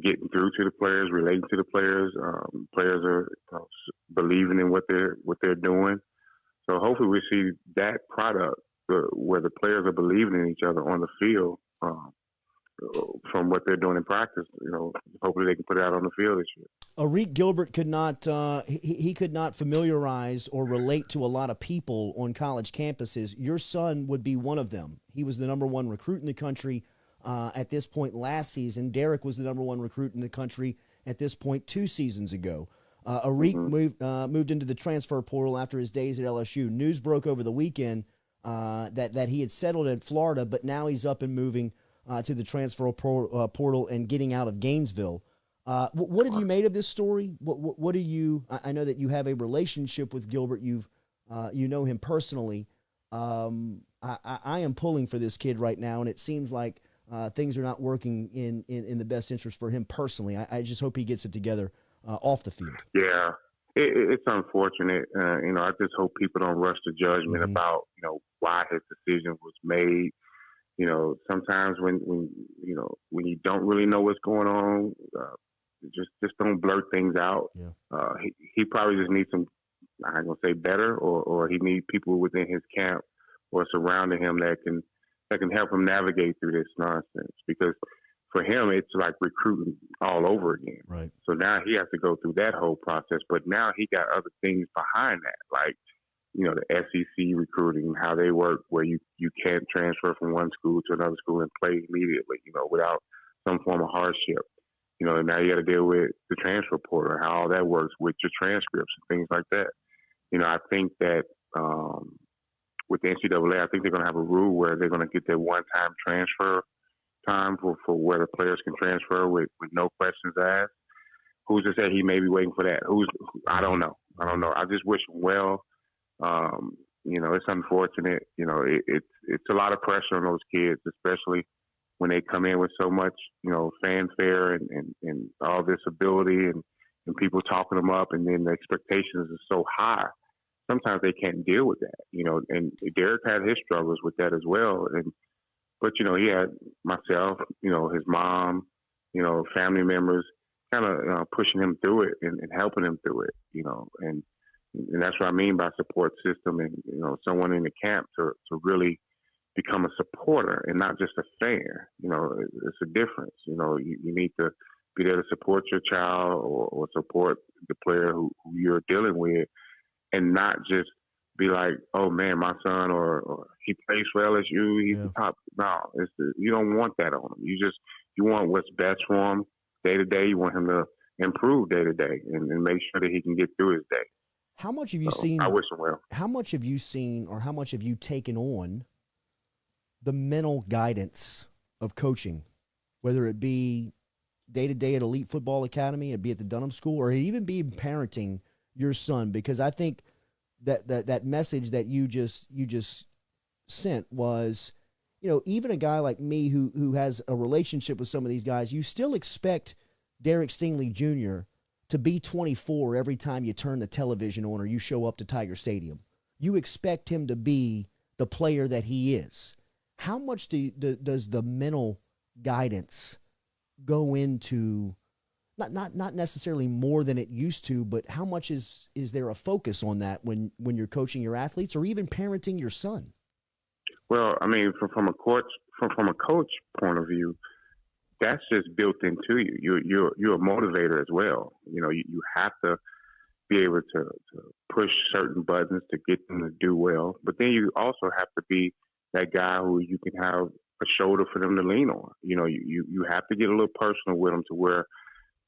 getting through to the players, relating to the players. Players are believing in what they're doing. So hopefully we see that product where the players are believing in each other on the field from what they're doing in practice. Hopefully they can put it out on the field this year. Arik Gilbert could not he could not familiarize or relate to a lot of people on college campuses. Your son would be one of them. He was the number one recruit in the country at this point last season. Derek was the number one recruit in the country at this point 2 seasons ago. Arik moved into the transfer portal after his days at LSU. News broke over the weekend that he had settled in Florida, but now he's up and moving to the transfer portal and getting out of Gainesville. What have you made of this story? What do you? I know that you have a relationship with Gilbert. You know him personally. I am pulling for this kid right now, and it seems like things are not working in the best interest for him personally. I just hope he gets it together off the field. Yeah, it's unfortunate. I just hope people don't rush to judgment about why his decision was made. Sometimes when you don't really know what's going on, just don't blurt things out. Yeah. He probably just needs some, I'm gonna say better, or he needs people within his camp or surrounding him that can help him navigate through this nonsense. Because for him, it's like recruiting all over again. Right. So now he has to go through that whole process. But now he got other things behind that, like the SEC recruiting, how they work, where you can't transfer from one school to another school and play immediately, without some form of hardship. Now you got to deal with the transfer portal, how all that works with your transcripts and things like that. I think that with the NCAA, I think they're going to have a rule where they're going to get that one-time transfer time for where the players can transfer with no questions asked. Who's to say he may be waiting for that? I don't know. I just wish him well. It's unfortunate. It's a lot of pressure on those kids, especially when they come in with so much, fanfare and all this ability and people talking them up, and then the expectations are so high. Sometimes they can't deal with that, and Derek had his struggles with that as well. But he had myself, his mom, family members kind of pushing him through it and helping him through it, and that's what I mean by support system and, someone in the camp to really become a supporter and not just a fan. It's a difference. You need to be there to support your child or support the player who you're dealing with, and not just be like, oh man, my son or he plays for LSU, he's the top. No, you don't want that on him. You want what's best for him day to day. You want him to improve day to day and make sure that he can get through his day. How much have you seen? I wish him well. How much have you seen, or how much have you taken on the mental guidance of coaching, whether it be day to day at Elite Football Academy, it be at the Dunham School, or even be parenting your son? Because I think that message that you just sent was, even a guy like me who has a relationship with some of these guys, you still expect Arik Stingley Jr. to be 24 every time you turn the television on or you show up to Tiger Stadium. You expect him to be the player that he is. How much does the mental guidance go into, not necessarily more than it used to, but how much is there a focus on that when you're coaching your athletes or even parenting your son? Well, I mean, from a coach point of view, that's just built into you. You're a motivator as well. You have to be able to push certain buttons to get them to do well. But then you also have to be that guy who you can have a shoulder for them to lean on. You have to get a little personal with them to where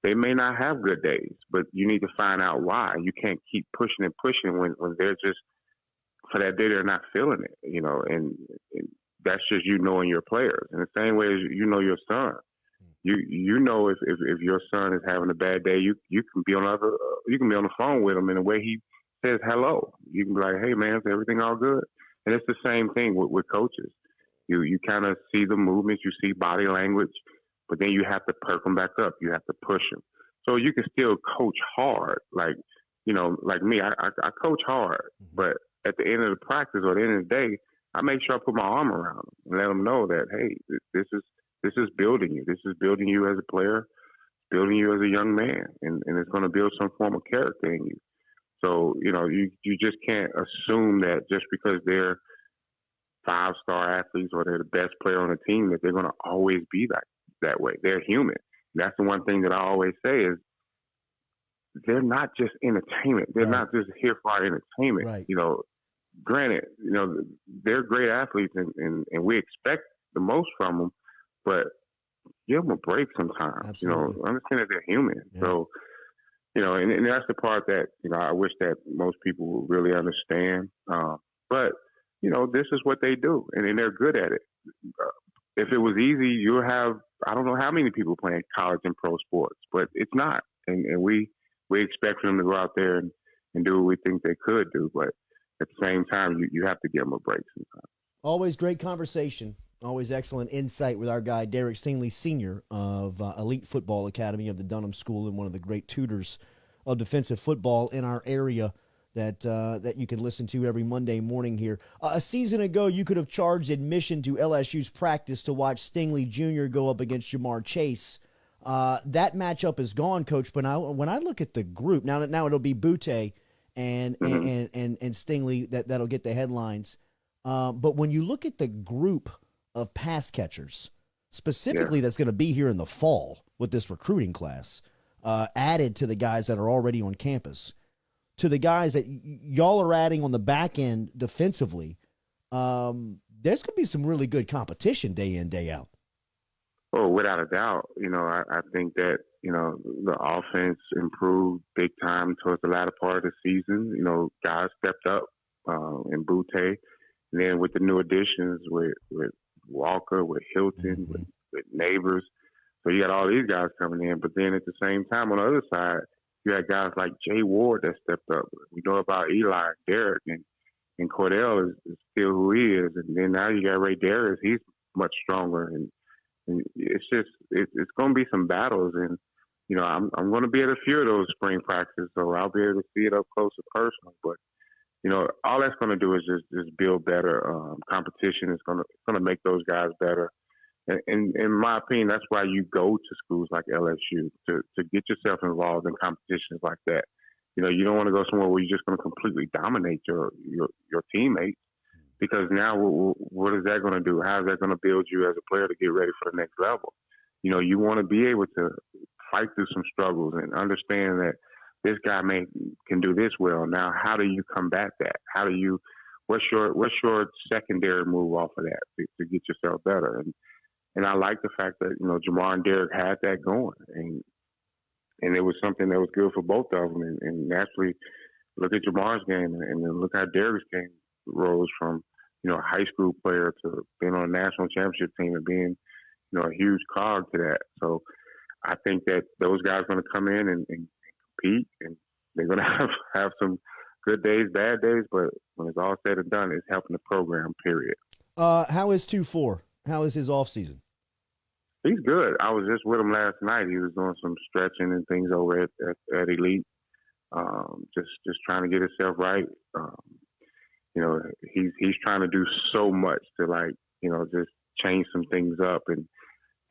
they may not have good days, but you need to find out why. You can't keep pushing and pushing when they're just, for that day, they're not feeling it, and that's just you knowing your players. In the same way as you know your son. You know if your son is having a bad day, you can be on the phone with him in a way he says hello. You can be like, hey man, is everything all good? And it's the same thing with coaches. You kind of see the movements, you see body language, but then you have to perk them back up. You have to push them. So you can still coach hard. Like me, I coach hard, but at the end of the practice or the end of the day, I make sure I put my arm around them and let them know that, hey, this is building you. This is building you as a player, building you as a young man, and it's going to build some form of character in you. So, you just can't assume that just because they're 5-star athletes or they're the best player on the team that they're going to always be that way. They're human. That's the one thing that I always say is they're not just entertainment. They're not just here for our entertainment. Right. Granted, they're great athletes and we expect the most from them, but give them a break sometimes. Absolutely. Understand that they're human. Yeah. So, and that's the part that, I wish that most people would really understand. But, this is what they do, and they're good at it. If it was easy, you'll have, I don't know how many people playing college and pro sports, but it's not. And we expect them to go out there and do what we think they could do. But at the same time, you have to give them a break sometimes. Always great conversation. Always excellent insight with our guy, Arik Stingley Sr. of Elite Football Academy of the Dunham School and one of the great tutors of defensive football in our area that you can listen to every Monday morning here. A season ago, you could have charged admission to LSU's practice to watch Stingley Jr. go up against Jamar Chase. That matchup is gone, Coach. But when I look at the group, now it'll be Butte and Stingley that'll get the headlines. But when you look at the group of pass catchers, specifically that's going to be here in the fall with this recruiting class, added to the guys that are already on campus, to the guys that y'all are adding on the back end defensively, there's going to be some really good competition day in, day out. Oh, without a doubt. I think that, the offense improved big time towards the latter part of the season. Guys stepped up in Butte. And then with the new additions with Walker, with Hilton, with Neighbors. So you got all these guys coming in. But then at the same time, on the other side, you had guys like Jay Ward that stepped up. We know about Eli, Derek, and Cordell is still who he is. And then now you got Ray Darius. He's much stronger. And it's going to be some battles. And, I'm going to be at a few of those spring practices, so I'll be able to see it up close and personal. But, all that's going to do is just build better competition. It's going to make those guys better. And in my opinion, that's why you go to schools like LSU to get yourself involved in competitions like that. You don't want to go somewhere where you're just going to completely dominate your teammates, because now what is that going to do? How is that going to build you as a player to get ready for the next level? You want to be able to fight through some struggles and understand that this guy can do this well. Now, how do you combat that? What's your secondary move off of that to get yourself better? And I like the fact that, Jamar and Derek had that going, and it was something that was good for both of them. And naturally, look at Jamar's game, and then look how Derek's game rose from, a high school player to being on a national championship team and being, a huge cog to that. So I think that those guys are going to come in and compete, and they're going to have some good days, bad days, but when it's all said and done, it's helping the program, period. How is 2-4? How is his off season? He's good. I was just with him last night. He was doing some stretching and things over at Elite, just trying to get himself right. He's trying to do so much to just change some things up, and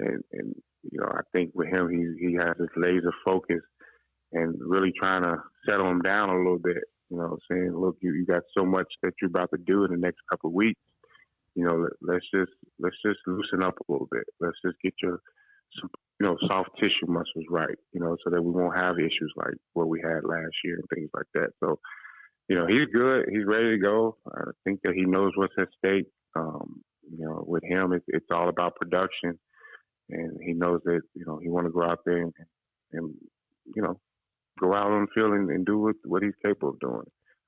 I think with him he has this laser focus and really trying to settle him down a little bit. Saying, look, you got so much that you're about to do in the next couple of weeks. Let's just loosen up a little bit. Let's just get some soft tissue muscles right, so that we won't have issues like what we had last year and things like that. So, he's good. He's ready to go. I think that he knows what's at stake. With him, it's all about production, and he knows that, he want to go out there and go out on the field and do what he's capable of doing.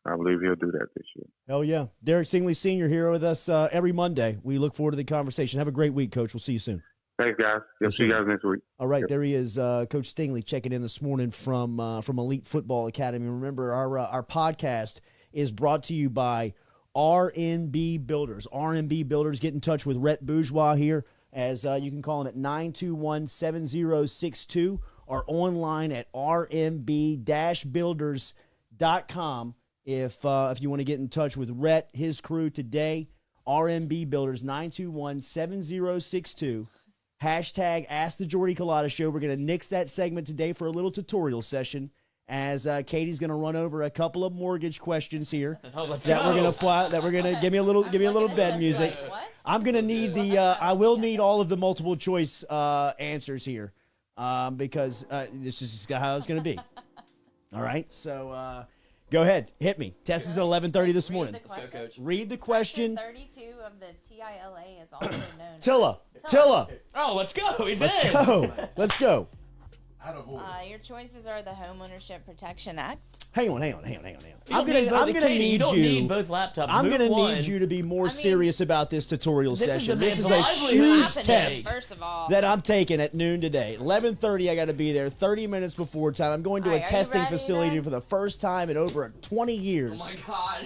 I believe he'll do that this year. Hell yeah. Derek Stingley Sr. here with us every Monday. We look forward to the conversation. Have a great week, Coach. We'll see you soon. Thanks, guys. See you guys next week. All right, There he is, Coach Stingley, checking in this morning from Elite Football Academy. Remember, our podcast is brought to you by RNB Builders. RNB Builders, get in touch with Rhett Bourgeois here, as you can call him at 921-7062 or online at rnb-builders.com. If you want to get in touch with Rhett, his crew today, RMB Builders, 921-7062. Hashtag Ask the Jordy Culotta Show. We're going to nix that segment today for a little tutorial session, as Katie's going to run over a couple of mortgage questions here we're going to fly. That we're going to give me a little bed music. What? I'm going to need I will need all of the multiple choice answers here, because this is just how it's going to be. All right, so. Go ahead. Hit me. Test is at 11:30 this morning. Let's go, Coach. Read the question. Section 32 of the TILA is also known Tilla. Oh, let's go. He's Let's in. go. Let's go. Your choices are the Homeownership Protection Act. Hang on. You I'm don't gonna need need both. You don't you. need both laptops. I'm Move gonna one. need you to be more serious about this tutorial This is session. the This is a man's huge livelihood. test First of all. that I'm taking at noon today. 11:30. I got to be there 30 minutes before time. I'm going to All a right, are you testing ready facility then? for the first time in over 20 years. Oh my God.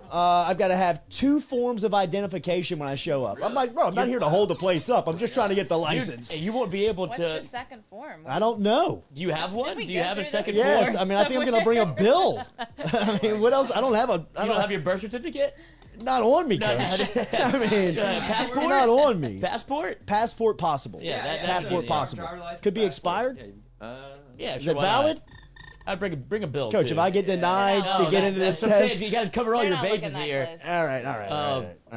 I've got to have 2 forms of identification when I show up. I'm like, bro, I'm not here to hold the place up. I'm just trying to get the license. And you won't be able What's to. the second form? I don't know. Do you have one? we Do you go have a through second this? Yes, form? I mean, I think I'm going to bring a bill. I mean, what else? I don't have a. You don't have your birth certificate? Not on me, Coach. I mean, Passport? not on me. Passport? Passport possible. Yeah, that's passport easy. possible. Driver license, Could be passport. expired. Yeah, Is sure. it why valid? not? I'd bring a bill. Coach, too. if I get denied No, to get into this that's what I'm saying. test. You got to cover all They're your not looking bases that here. close. All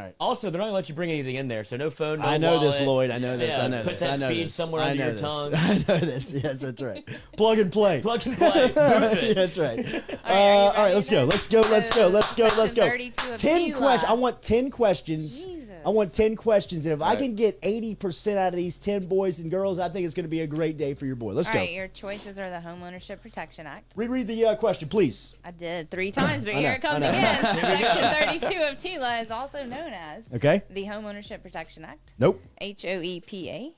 right. Also, they're not gonna let you bring anything in there, so no phone, no I know this, wallet. Lloyd. I know this. Yeah, I know put this. that I know speed this. somewhere I under know your this. tongue. I know this. Yes, that's right. Plug and play. Plug and play. Move it. That's right. All right, All right, ready let's go. then? Let's go. Section 32 of 10 TILA. questions. I want 10 questions. Jesus. I want 10 questions. And if I Right. can get 80% out of these 10 boys and girls, I think it's going to be a great day for your boy. Let's All go. right, your choices are the Homeownership Protection Act. Reread the question, please. I did 3 times, but I here know, it comes I know. again. Section 32 of TILA is also known as Okay. the Homeownership Protection Act, Nope. HOEPA,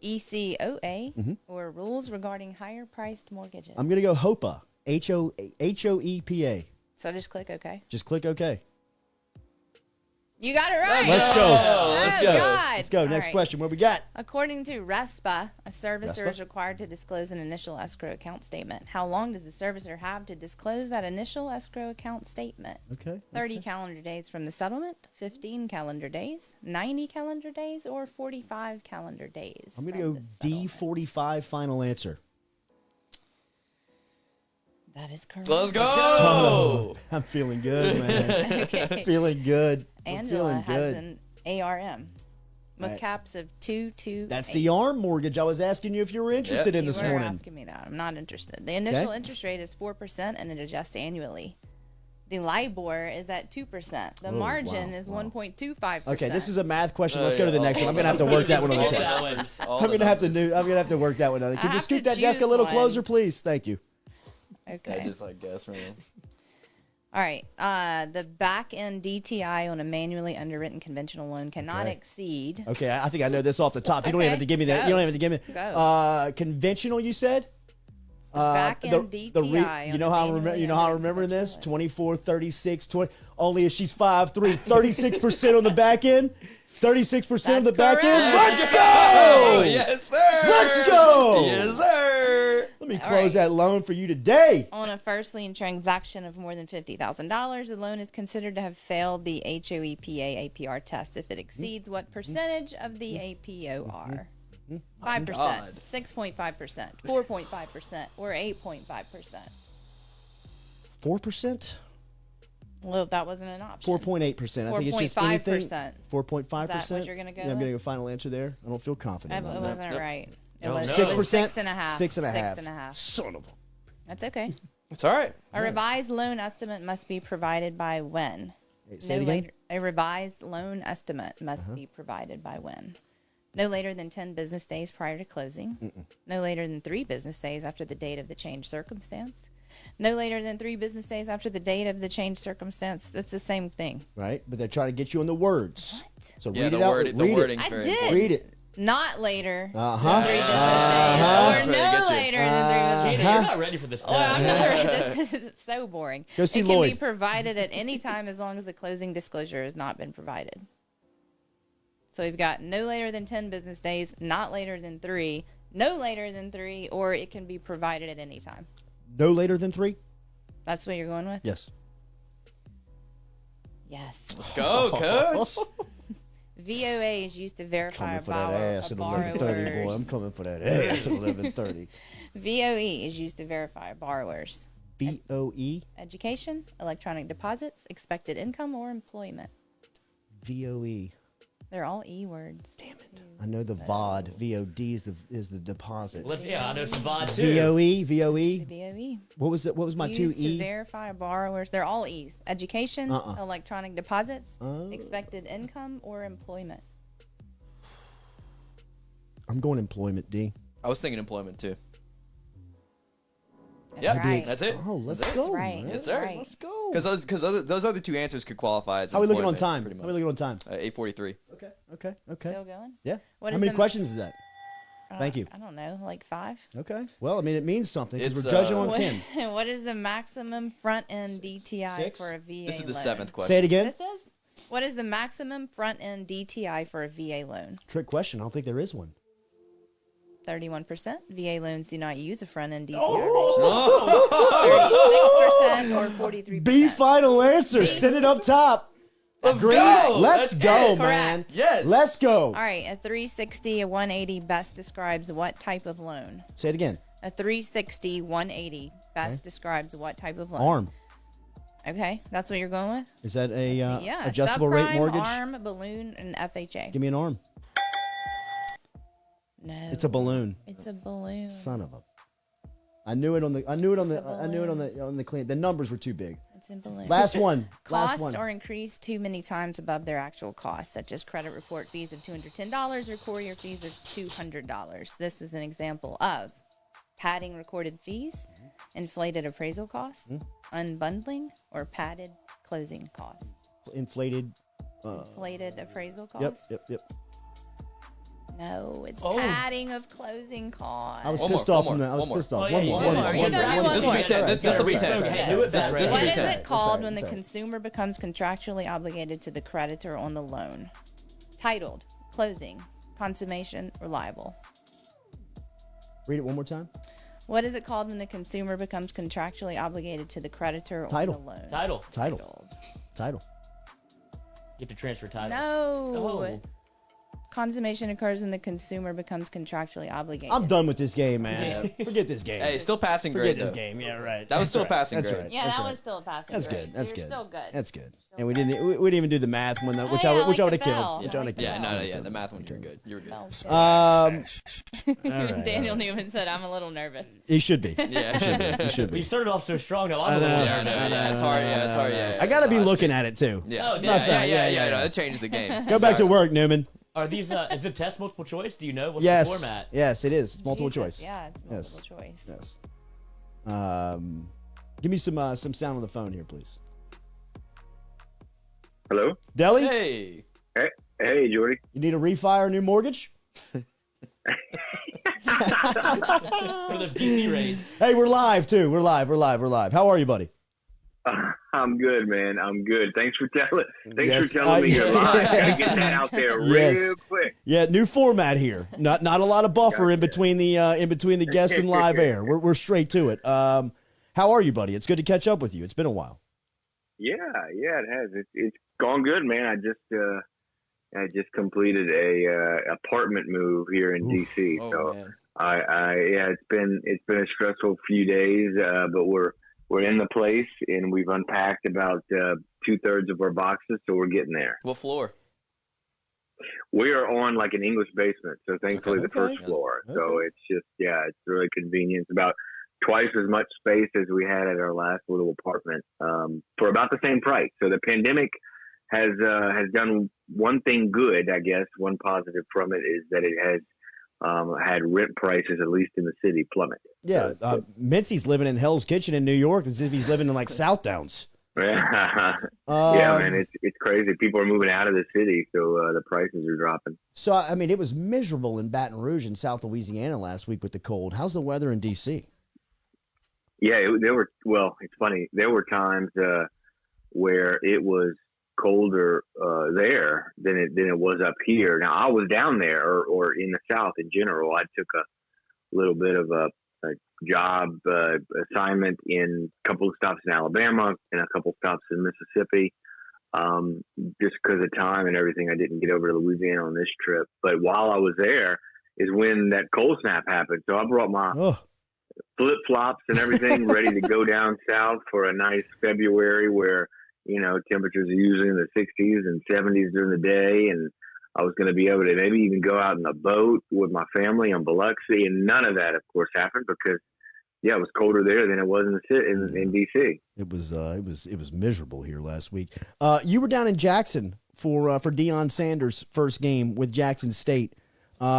ECOA, or rules regarding higher priced mortgages. I'm going to go HOPA. HOEPA. So just click OK. Just click OK. You got it right. Let's go. Let's Oh, go. God. Let's go. All Next right. question. What we got? According to RESPA, a servicer RESPA? is required to disclose an initial escrow account statement. How long does the servicer have to disclose that initial escrow account statement? Okay. 30 calendar days from the settlement, 15 calendar days, 90 calendar days, or 45 calendar days. I'm going from to go the settlement. D45 final answer. That is correct. Let's go. I'm feeling good, man. Okay. Feeling good. I'm Angela feeling has good. an ARM. with caps of 2, That's the ARM mortgage. I was asking you if you were interested in You this were morning. asking me that. I'm not interested. The initial interest rate is 4% and it adjusts annually. The LIBOR is at 2%. The margin is 1.25%. Okay, this is a math question. Let's go to the next one. I'm gonna have to work that one on the test. I'm gonna have to work that one on. Can you scoot that desk a little closer, please? Thank you. Okay. I just like guess, man. All right. The back end DTI on a manually underwritten conventional loan cannot exceed. Okay, I think I know this off the top. You don't even have to give me that. Go. You don't even have to give me. Go. Conventional, you said. Back end DTI. You know how I remember this? 24, 36, 20. Only if she's 5'3", 36% on the back end. 36% on the back end. Let's go! Yes, sir. Let's go! Yes, sir. Let me close that loan for you today. On a first lien transaction of more than $50,000, the loan is considered to have failed the HOEPA APR test if it exceeds what percentage of the APOR? 5%, 6.5%, 4.5%, or 8.5%. 4%? Well, that wasn't an option. 4.8%. I think it's just anything. 4.5%. 4.5%. Is that what you're gonna go Yeah, I'm with? getting a final answer there. I don't feel confident. It about that. wasn't right. It No, was no. 6%? 6.5. 6.5. 6.5. Son of a. That's okay. It's all right. A revised loan estimate must be provided by when? Say it again. Later. A revised loan estimate must be provided by when? No later than 10 business days prior to closing. No later than 3 business days after the date of the changed circumstance. No later than 3 business days after the date of the changed circumstance. That's the same thing. Right? But they're trying to get you on the words. What? So Yeah, read the it out. word, the Read wording's I very did. important. Read it. Not later Uh-huh. than 3 business That's days. where they Or get no you. later than 3 business days. Katie, you're not ready for this Oh, I'm test. not ready. This is so boring. Go see it can Lloyd. be provided at any time as long as the closing disclosure has not been provided. So we've got no later than 10 business days, not later than 3, no later than 3, or it can be provided at any time. No later than 3? That's what you're going with? Yes. Yes. Let's go, coach. VOA is used to verify Coming for that ass a at 11:30, boy. I'm borrower's. coming for that ass at 11:30. VOE is used to verify a borrower's VOE? education, electronic deposits, expected income, or employment. VOE. They're all E words. Damn it. I know the VOD. VOD is the deposit. Yeah, I know some VOD too. VOE? The VOE? VOE. What was my 2 Used to E? verify borrowers. They're all E's. Education, electronic deposits, Oh. expected income, or employment. I'm going employment, D. I was thinking employment too. That's Yep, right. that's it. Oh, let's That's go. That's right. man. Yes, sir. Right. Let's go. Because those other 2 answers could qualify as. How are we looking on employment, time? Pretty How much. are we looking on time? 8:43. Okay. Still going? Yeah. What How is many the- questions is that? Thank you. I don't know, like 5. Okay. Well, I mean, it means something because It's, we're judging on What, 10. what is the maximum front end DTI 6? for a VA This is the loan? 7th question. Say it again. This is? What is the maximum front end DTI for a VA loan? Trick question. I don't think there is one. 31%. VA loans do not use a front end DTI. Oh! 36% or 43%. B final answer. Send it up top. Let's Green. go. Let's That's go, it. man. Correct. Yes. Let's go. All right, a 360, a 180 best describes what type of loan? Say it again. A 360, 180 best describes what type of loan? ARM. Okay, that's what you're going with? Is that a Yeah. adjustable rate subprime, mortgage? ARM, balloon, and FHA. Give me an ARM. No. It's a balloon. It's a balloon. Son of a. I knew it on the clean. The numbers were too big. It's a balloon. Last one. Last Costs one. are increased too many times above their actual costs, such as credit report fees of $210 or courier fees of $200. This is an example of padding recorded fees, inflated appraisal costs, unbundling, or padded closing costs. Inflated. Inflated appraisal costs? Yep. No, it's padding of closing costs. I was One pissed more, off one from that. I was more. pissed off. Oh, yeah, One you more. did. One more. You One got more. one One This more. will be 10. This will be 10. Hey, do it this This way. will What be is 10. it called when the That's all right. consumer becomes contractually obligated to the creditor on the loan? Titled, closing, consummation, or liable. Read it one more time. What is it called when the consumer becomes contractually obligated to the creditor Title. on the loan? Title. Title. Titled. You have to transfer titles. No. Oh. Consummation occurs when the consumer becomes contractually obligated. I'm done with this game, man. Forget this game. Hey, still passing Forget grade this though. game. Yeah, right. That was still right. passing That's grade. right. Yeah, That's that right. was still a passing That's grade. good. That's So you're good. still good. That's good. Still And we good. didn't even do the math when the, which yeah, I like would have the killed. bell. Which I would have killed. Yeah, the math one, you're good. You were good. That was good. All right, Daniel Newman said, "I'm a little nervous." He should be. Yeah, He should We be. started off so strong. Now I I'm a know. little Yeah, I know. Yeah, it's hard. Yeah, it's hard. Yeah, I gotta be it's looking at it too. Yeah, Oh, yeah, yeah, yeah. yeah. No, that changes the game. Go back to work, Newman. Are these? Is the test multiple choice? Do you know what's Yes. the format? Yes, it is. It's multiple Jesus, choice. Yeah, it's multiple choice. Yes. Give me some sound on the phone here, please. Hello. Deli, Hey. Hey, Jordy. you need a refi or a new mortgage? For those DC raids. Hey, we're live too. We're live. How are you, buddy? I'm good, man. I'm good. Thanks for telling Yes, me you're live. yes. Gotta get that out there Yes. real quick. Yeah, new format here. Not a lot of buffer in between the guest and live air. We're straight to it. How are you, buddy? It's good to catch up with you. It's been a while. Yeah, it has. It's gone good, man. I just completed a apartment move here in DC. Oh, so man. it's been a stressful few days, but we're in the place and we've unpacked about 2/3 of our boxes, so we're getting there. What floor? We are on like an English basement, so thankfully the first Okay. floor. So it's just it's really convenient. It's about twice as much space as we had at our last little apartment for about the same price. So the pandemic has done one thing good, I guess. One positive from it is that it has had rent prices, at least in the city, plummet. Yeah, Mincy's living in Hell's Kitchen in New York as if he's living in like South Downs. Yeah, man, it's crazy. People are moving out of the city, so the prices are dropping. So I mean, it was miserable in Baton Rouge in South Louisiana last week with the cold. How's the weather in DC? Yeah, it's funny. There were times where it was colder there than it was up here. Now, I was down there or in the South in general. I took a little bit of a job assignment in a couple of stops in Alabama and a couple of stops in Mississippi. Just because of time and everything, I didn't get over to Louisiana on this trip. But while I was there is when that cold snap happened. So I brought my flip-flops and everything ready to go down south for a nice February where, temperatures are usually in the 60s and 70s during the day. And I was going to be able to maybe even go out in a boat with my family in Biloxi. And none of that, of course, happened because, it was colder there than it was in D.C. It was miserable here last week. You were down in Jackson for Deion Sanders' first game with Jackson State.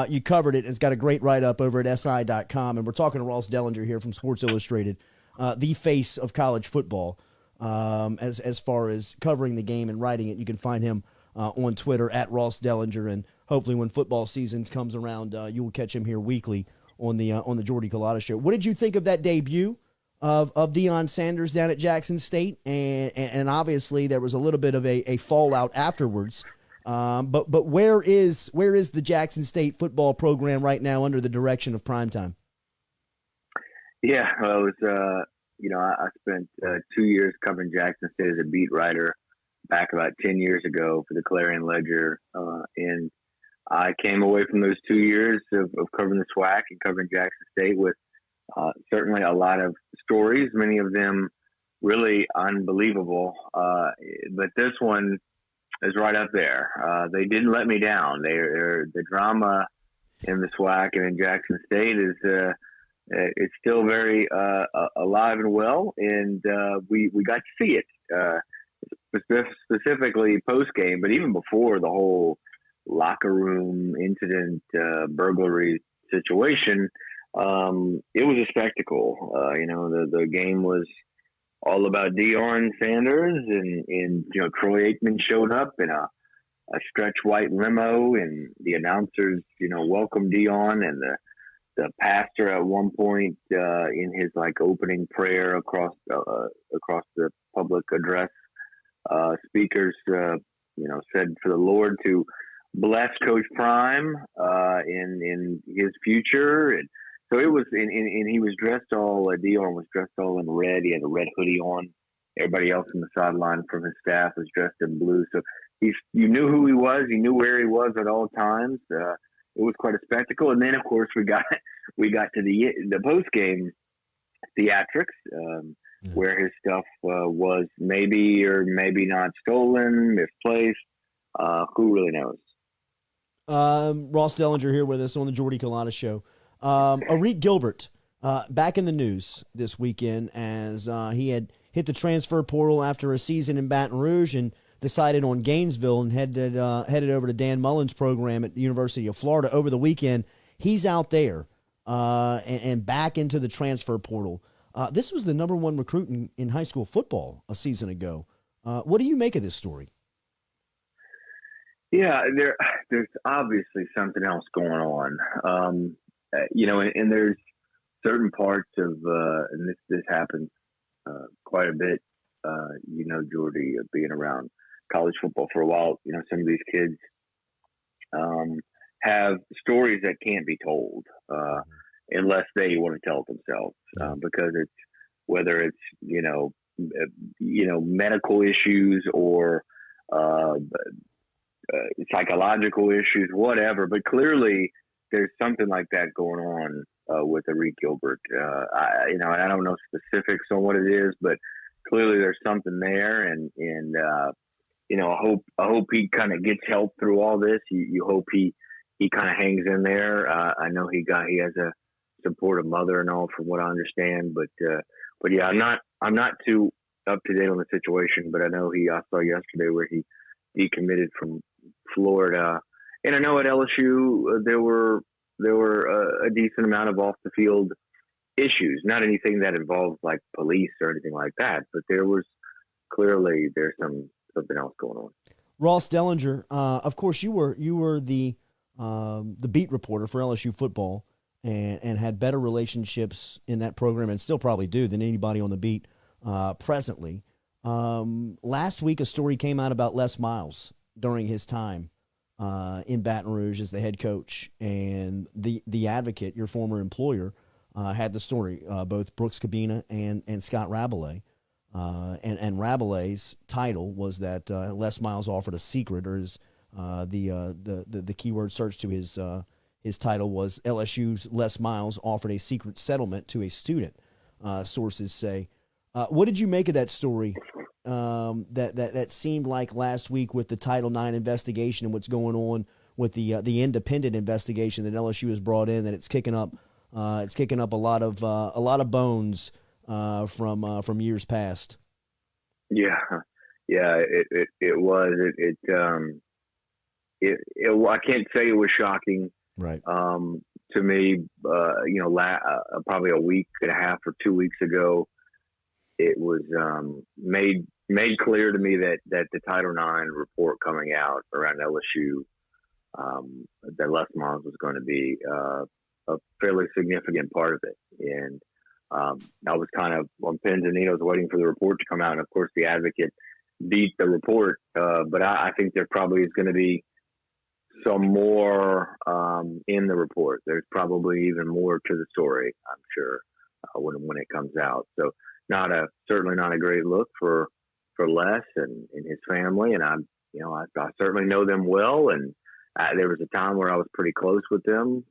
You covered it. It's got a great write-up over at SI.com. And we're talking to Ross Dellenger here from Sports Illustrated, the face of college football. As far as covering the game and writing it, you can find him on Twitter at Ross Dellenger. And hopefully when football season comes around, you will catch him here weekly on the Jordy Culotta show. What did you think of that debut of Deion Sanders down at Jackson State? And obviously there was a little bit of a fallout afterwards. But where is the Jackson State football program right now under the direction of Primetime? Yeah, well, it was, I spent 2 years covering Jackson State as a beat writer back about 10 years ago for the Clarion Ledger. And I came away from those 2 years of covering the SWAC and covering Jackson State with certainly a lot of stories, many of them really unbelievable. But this one is right up there. They didn't let me down. The drama in the SWAC and in Jackson State is it's still very alive and well, and we got to see it specifically post game, but even before the whole locker room incident, burglary situation. It was a spectacle. The game was all about Deion Sanders, and Troy Aikman showed up in a stretch white limo, and the announcers welcomed Deion, and the pastor at one point in his opening prayer across the public address, speakers said for the Lord to bless Coach Prime in his future. And so it was, and he was dressed all, Deion was dressed all in red. He had a red hoodie on. Everybody else in the sideline from his staff was dressed in blue. So you knew who he was. You knew where he was at all times. It was quite a spectacle. And then, of course, we got to the post game theatrics, where his stuff was maybe or maybe not stolen, misplaced. Who really knows? Ross Dellenger here with us on the Jordy Culotta Show. Arik Gilbert back in the news this weekend as he had hit the transfer portal after a season in Baton Rouge and decided on Gainesville and headed over to Dan Mullen's program at the University of Florida over the weekend. He's out there and back into the transfer portal. This was the number one recruit in high school football a season ago. What do you make of this story? Yeah, there's obviously something else going on. And there's certain parts of, and this happens quite a bit, Jordy, being around college football for a while. Some of these kids have stories that can't be told unless they want to tell it themselves, because it's whether it's medical issues or psychological issues, whatever. But clearly, there's something like that going on with Arik Gilbert. I don't know specifics on what it is, but clearly there's something there, and I hope he kind of gets help through all this. You hope he kind of hangs in there. I know he has a supportive mother and all, from what I understand. But yeah, I'm not too up to date on the situation. But I know I saw yesterday where he decommitted from Florida, and I know at LSU there were a decent amount of off the field issues. Not anything that involved like police or anything like that, but there's something else going on. Ross Dellenger, of course, you were the beat reporter for LSU football and had better relationships in that program, and still probably do, than anybody on the beat presently. Last week, a story came out about Les Miles during his time in Baton Rouge as the head coach, and the Advocate, your former employer, had the story. Both Brooks Cabina and Scott Rabelais. And Rabelais' title was that Les Miles offered a secret, or the keyword search to his title was LSU's Les Miles offered a secret settlement to a student. Sources say. What did you make of that story? That seemed like last week with the Title IX investigation and what's going on with the independent investigation that LSU has brought in, that it's kicking up a lot of bones from years past. Yeah, it was. I can't say it was shocking. Right. To me, probably a week and a half or 2 weeks ago, it was made clear to me that the Title IX report coming out around LSU, that Les Miles was going to be a fairly significant part of it. And I was kind of on pins and needles waiting for the report to come out. And of course, the Advocate beat the report. But I think there probably is going to be some more in the report. There's probably even more to the story, I'm sure, when it comes out. So certainly not a great look for Les and his family. And I certainly know them well. And there was a time where I was pretty close with them.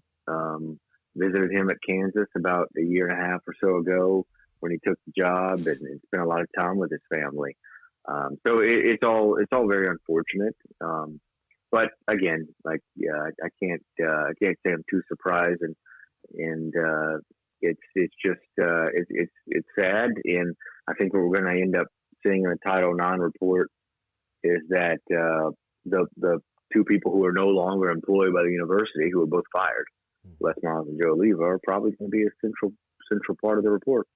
Visited him at Kansas about a year and a half or so ago when he took the job, and spent a lot of time with his family. So it's all very unfortunate. But again, I can't say I'm too surprised, and it's just it's sad. And I think what we're going to end up seeing in the Title IX report is that the two people who are no longer employed by the university, who were both fired, Les Miles and Joe Alleva, are probably going to be a central part of the report.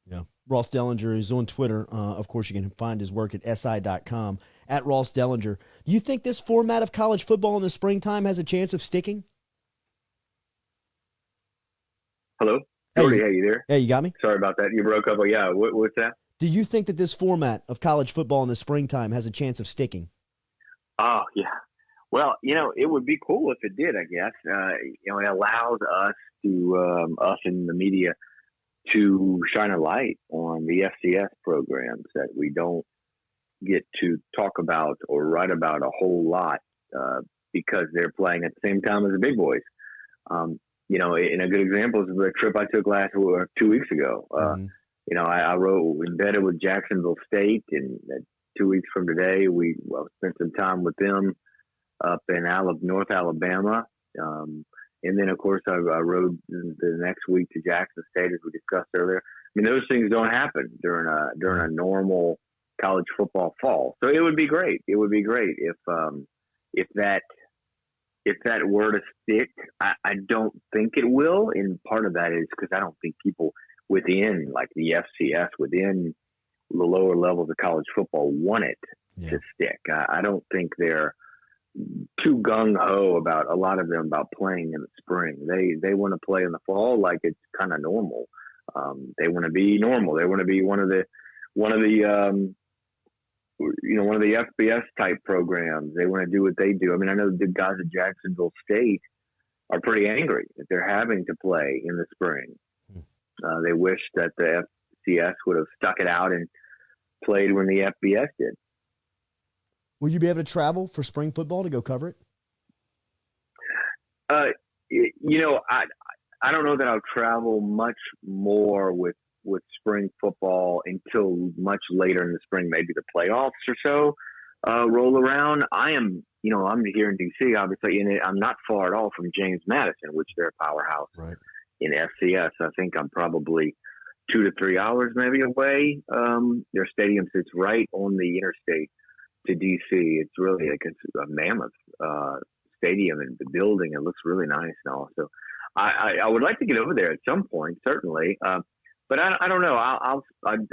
Yeah. Ross Dellenger is on Twitter. Of course, you can find his work at si.com, at Ross Dellenger. Do you think this format of college football in the springtime has a chance of sticking? Hello? Jordy, hey, you there? Yeah, you got me? Sorry about that. You broke up. Oh, yeah. What's that? Do you think that this format of college football in the springtime has a chance of sticking? Oh, yeah. Well, it would be cool if it did, I guess. It allows us in the media, to shine a light on the FCS programs that we don't get to talk about or write about a whole lot because they're playing at the same time as the big boys. You know, and a good example is the trip I took 2 weeks ago. You know, I wrote embedded with Jacksonville State, and 2 weeks from today, we spent some time with them up in North Alabama. And then, of course, I rode the next week to Jackson State, as we discussed earlier. I mean, those things don't happen during a normal college football fall. So it would be great. It would be great if that were to stick. I don't think it will, and part of that is because I don't think people within, like the FCS, within the lower levels of college football, want it to stick. I don't think they're too gung-ho about, a lot of them, about playing in the spring. They want to play in the fall like it's kind of normal. They want to be normal. They want to be one of the FBS type programs. They want to do what they do. I mean, I know the guys at Jacksonville State are pretty angry that they're having to play in the spring. They wish that the FCS would have stuck it out and played when the FBS did. Will you be able to travel for spring football to go cover it? You know, I don't know that I'll travel much more with spring football until much later in the spring, maybe the playoffs or so roll around. I'm here in DC, obviously, and I'm not far at all from James Madison, which they're a powerhouse in FCS. I think I'm probably 2 to 3 hours maybe away. Their stadium sits right on the interstate to DC. It's really like it's a mammoth stadium, and the building, it looks really nice and all. So I would like to get over there at some point, certainly. But I don't know.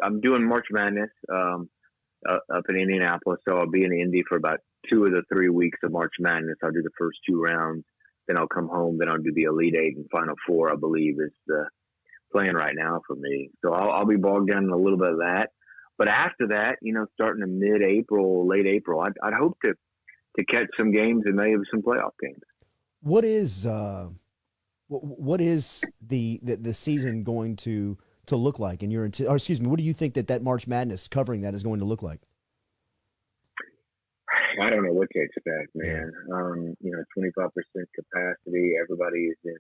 I'm doing March Madness up in Indianapolis, so I'll be in Indy for about 2 of the 3 weeks of March Madness. I'll do the first 2 rounds, then I'll come home, then I'll do the Elite Eight and Final Four, I believe, is the plan right now for me. So I'll be bogged down in a little bit of that. But after that, you know, starting in mid-April, late April, I'd hope to catch some games and maybe some playoff games. What is the season going to look like? And what do you think that March Madness covering that is going to look like? I don't know what to expect, man. 25% capacity. Everybody is in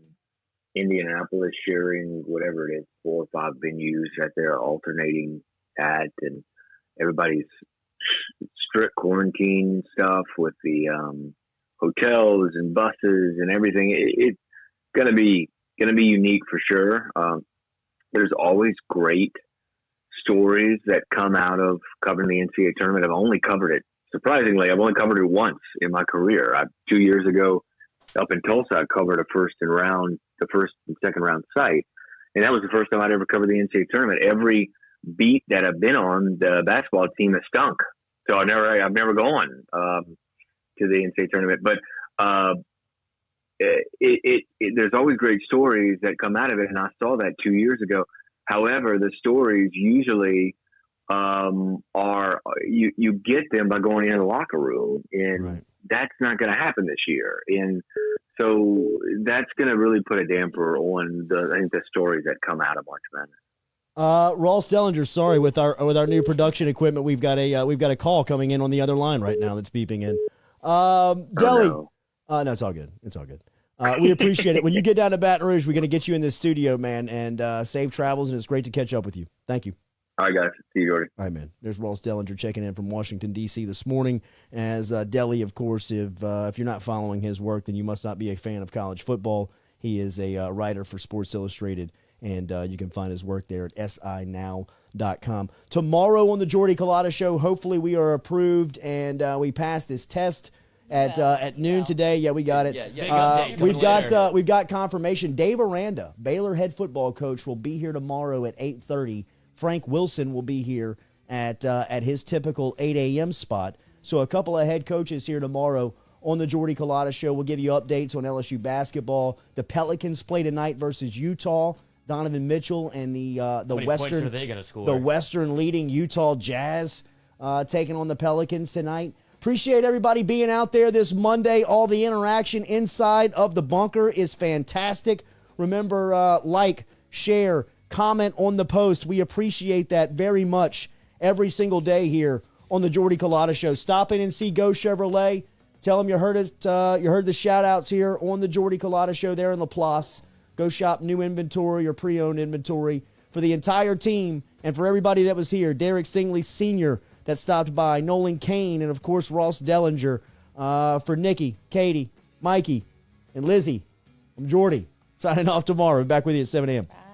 Indianapolis sharing whatever it is, 4 or 5 venues that they're alternating at, and everybody's strict quarantine stuff with the hotels and buses and everything. It's gonna be unique for sure. There's always great stories that come out of covering the NCAA tournament. I've only covered it, surprisingly, I've only covered it once in my career. 2 years ago up in Tulsa, I covered the first and second round site, and that was the first time I'd ever covered the NCAA tournament. Every beat that I've been on, the basketball team has stunk, so I've never gone to the NCAA tournament. But there's always great stories that come out of it, and I saw that 2 years ago. However, the stories usually are you get them by going in the locker room, and that's not going to happen this year. And so that's going to really put a damper on the stories that come out of March Madness. Ross Dellenger, sorry, with our new production equipment, we've got a call coming in on the other line right now that's beeping in. Delly, no, it's all good. It's all good. We appreciate it. When you get down to Baton Rouge, we're going to get you in this studio, man, and safe travels, and it's great to catch up with you. Thank you. All right, guys. See you, Jordy. All right, man. There's Ross Dellenger checking in from Washington, D.C. this morning. As Delly, of course, if you're not following his work, then you must not be a fan of college football. He is a writer for Sports Illustrated, and you can find his work there at sinow.com. Tomorrow on the Jordy Culotta Show, hopefully we are approved and we pass this test at noon today. Yeah, we got it. We've got confirmation. Dave Aranda, Baylor head football coach, will be here tomorrow at 8:30. Frank Wilson will be here at his typical 8 a.m. spot. So a couple of head coaches here tomorrow on the Jordy Culotta Show. We'll give you updates on LSU basketball. The Pelicans play tonight versus Utah. Donovan Mitchell and the Western leading Utah Jazz taking on the Pelicans tonight. Appreciate everybody being out there this Monday. All the interaction inside of the bunker is fantastic. Remember, like, share, comment on the post. We appreciate that very much every single day here on the Jordy Culotta Show. Stop in and see Go Chevrolet. Tell them you heard it. You heard the shout-outs here on the Jordy Culotta Show there in Laplace. Go shop new inventory or pre-owned inventory for the entire team and for everybody that was here. Derek Stingley Sr. that stopped by, Nolan, Cain, and, of course, Ross Dellenger. For Nikki, Katie, Mikey, and Lizzie, I'm Jordy. Signing off tomorrow. Back with you at 7 a.m. Bye.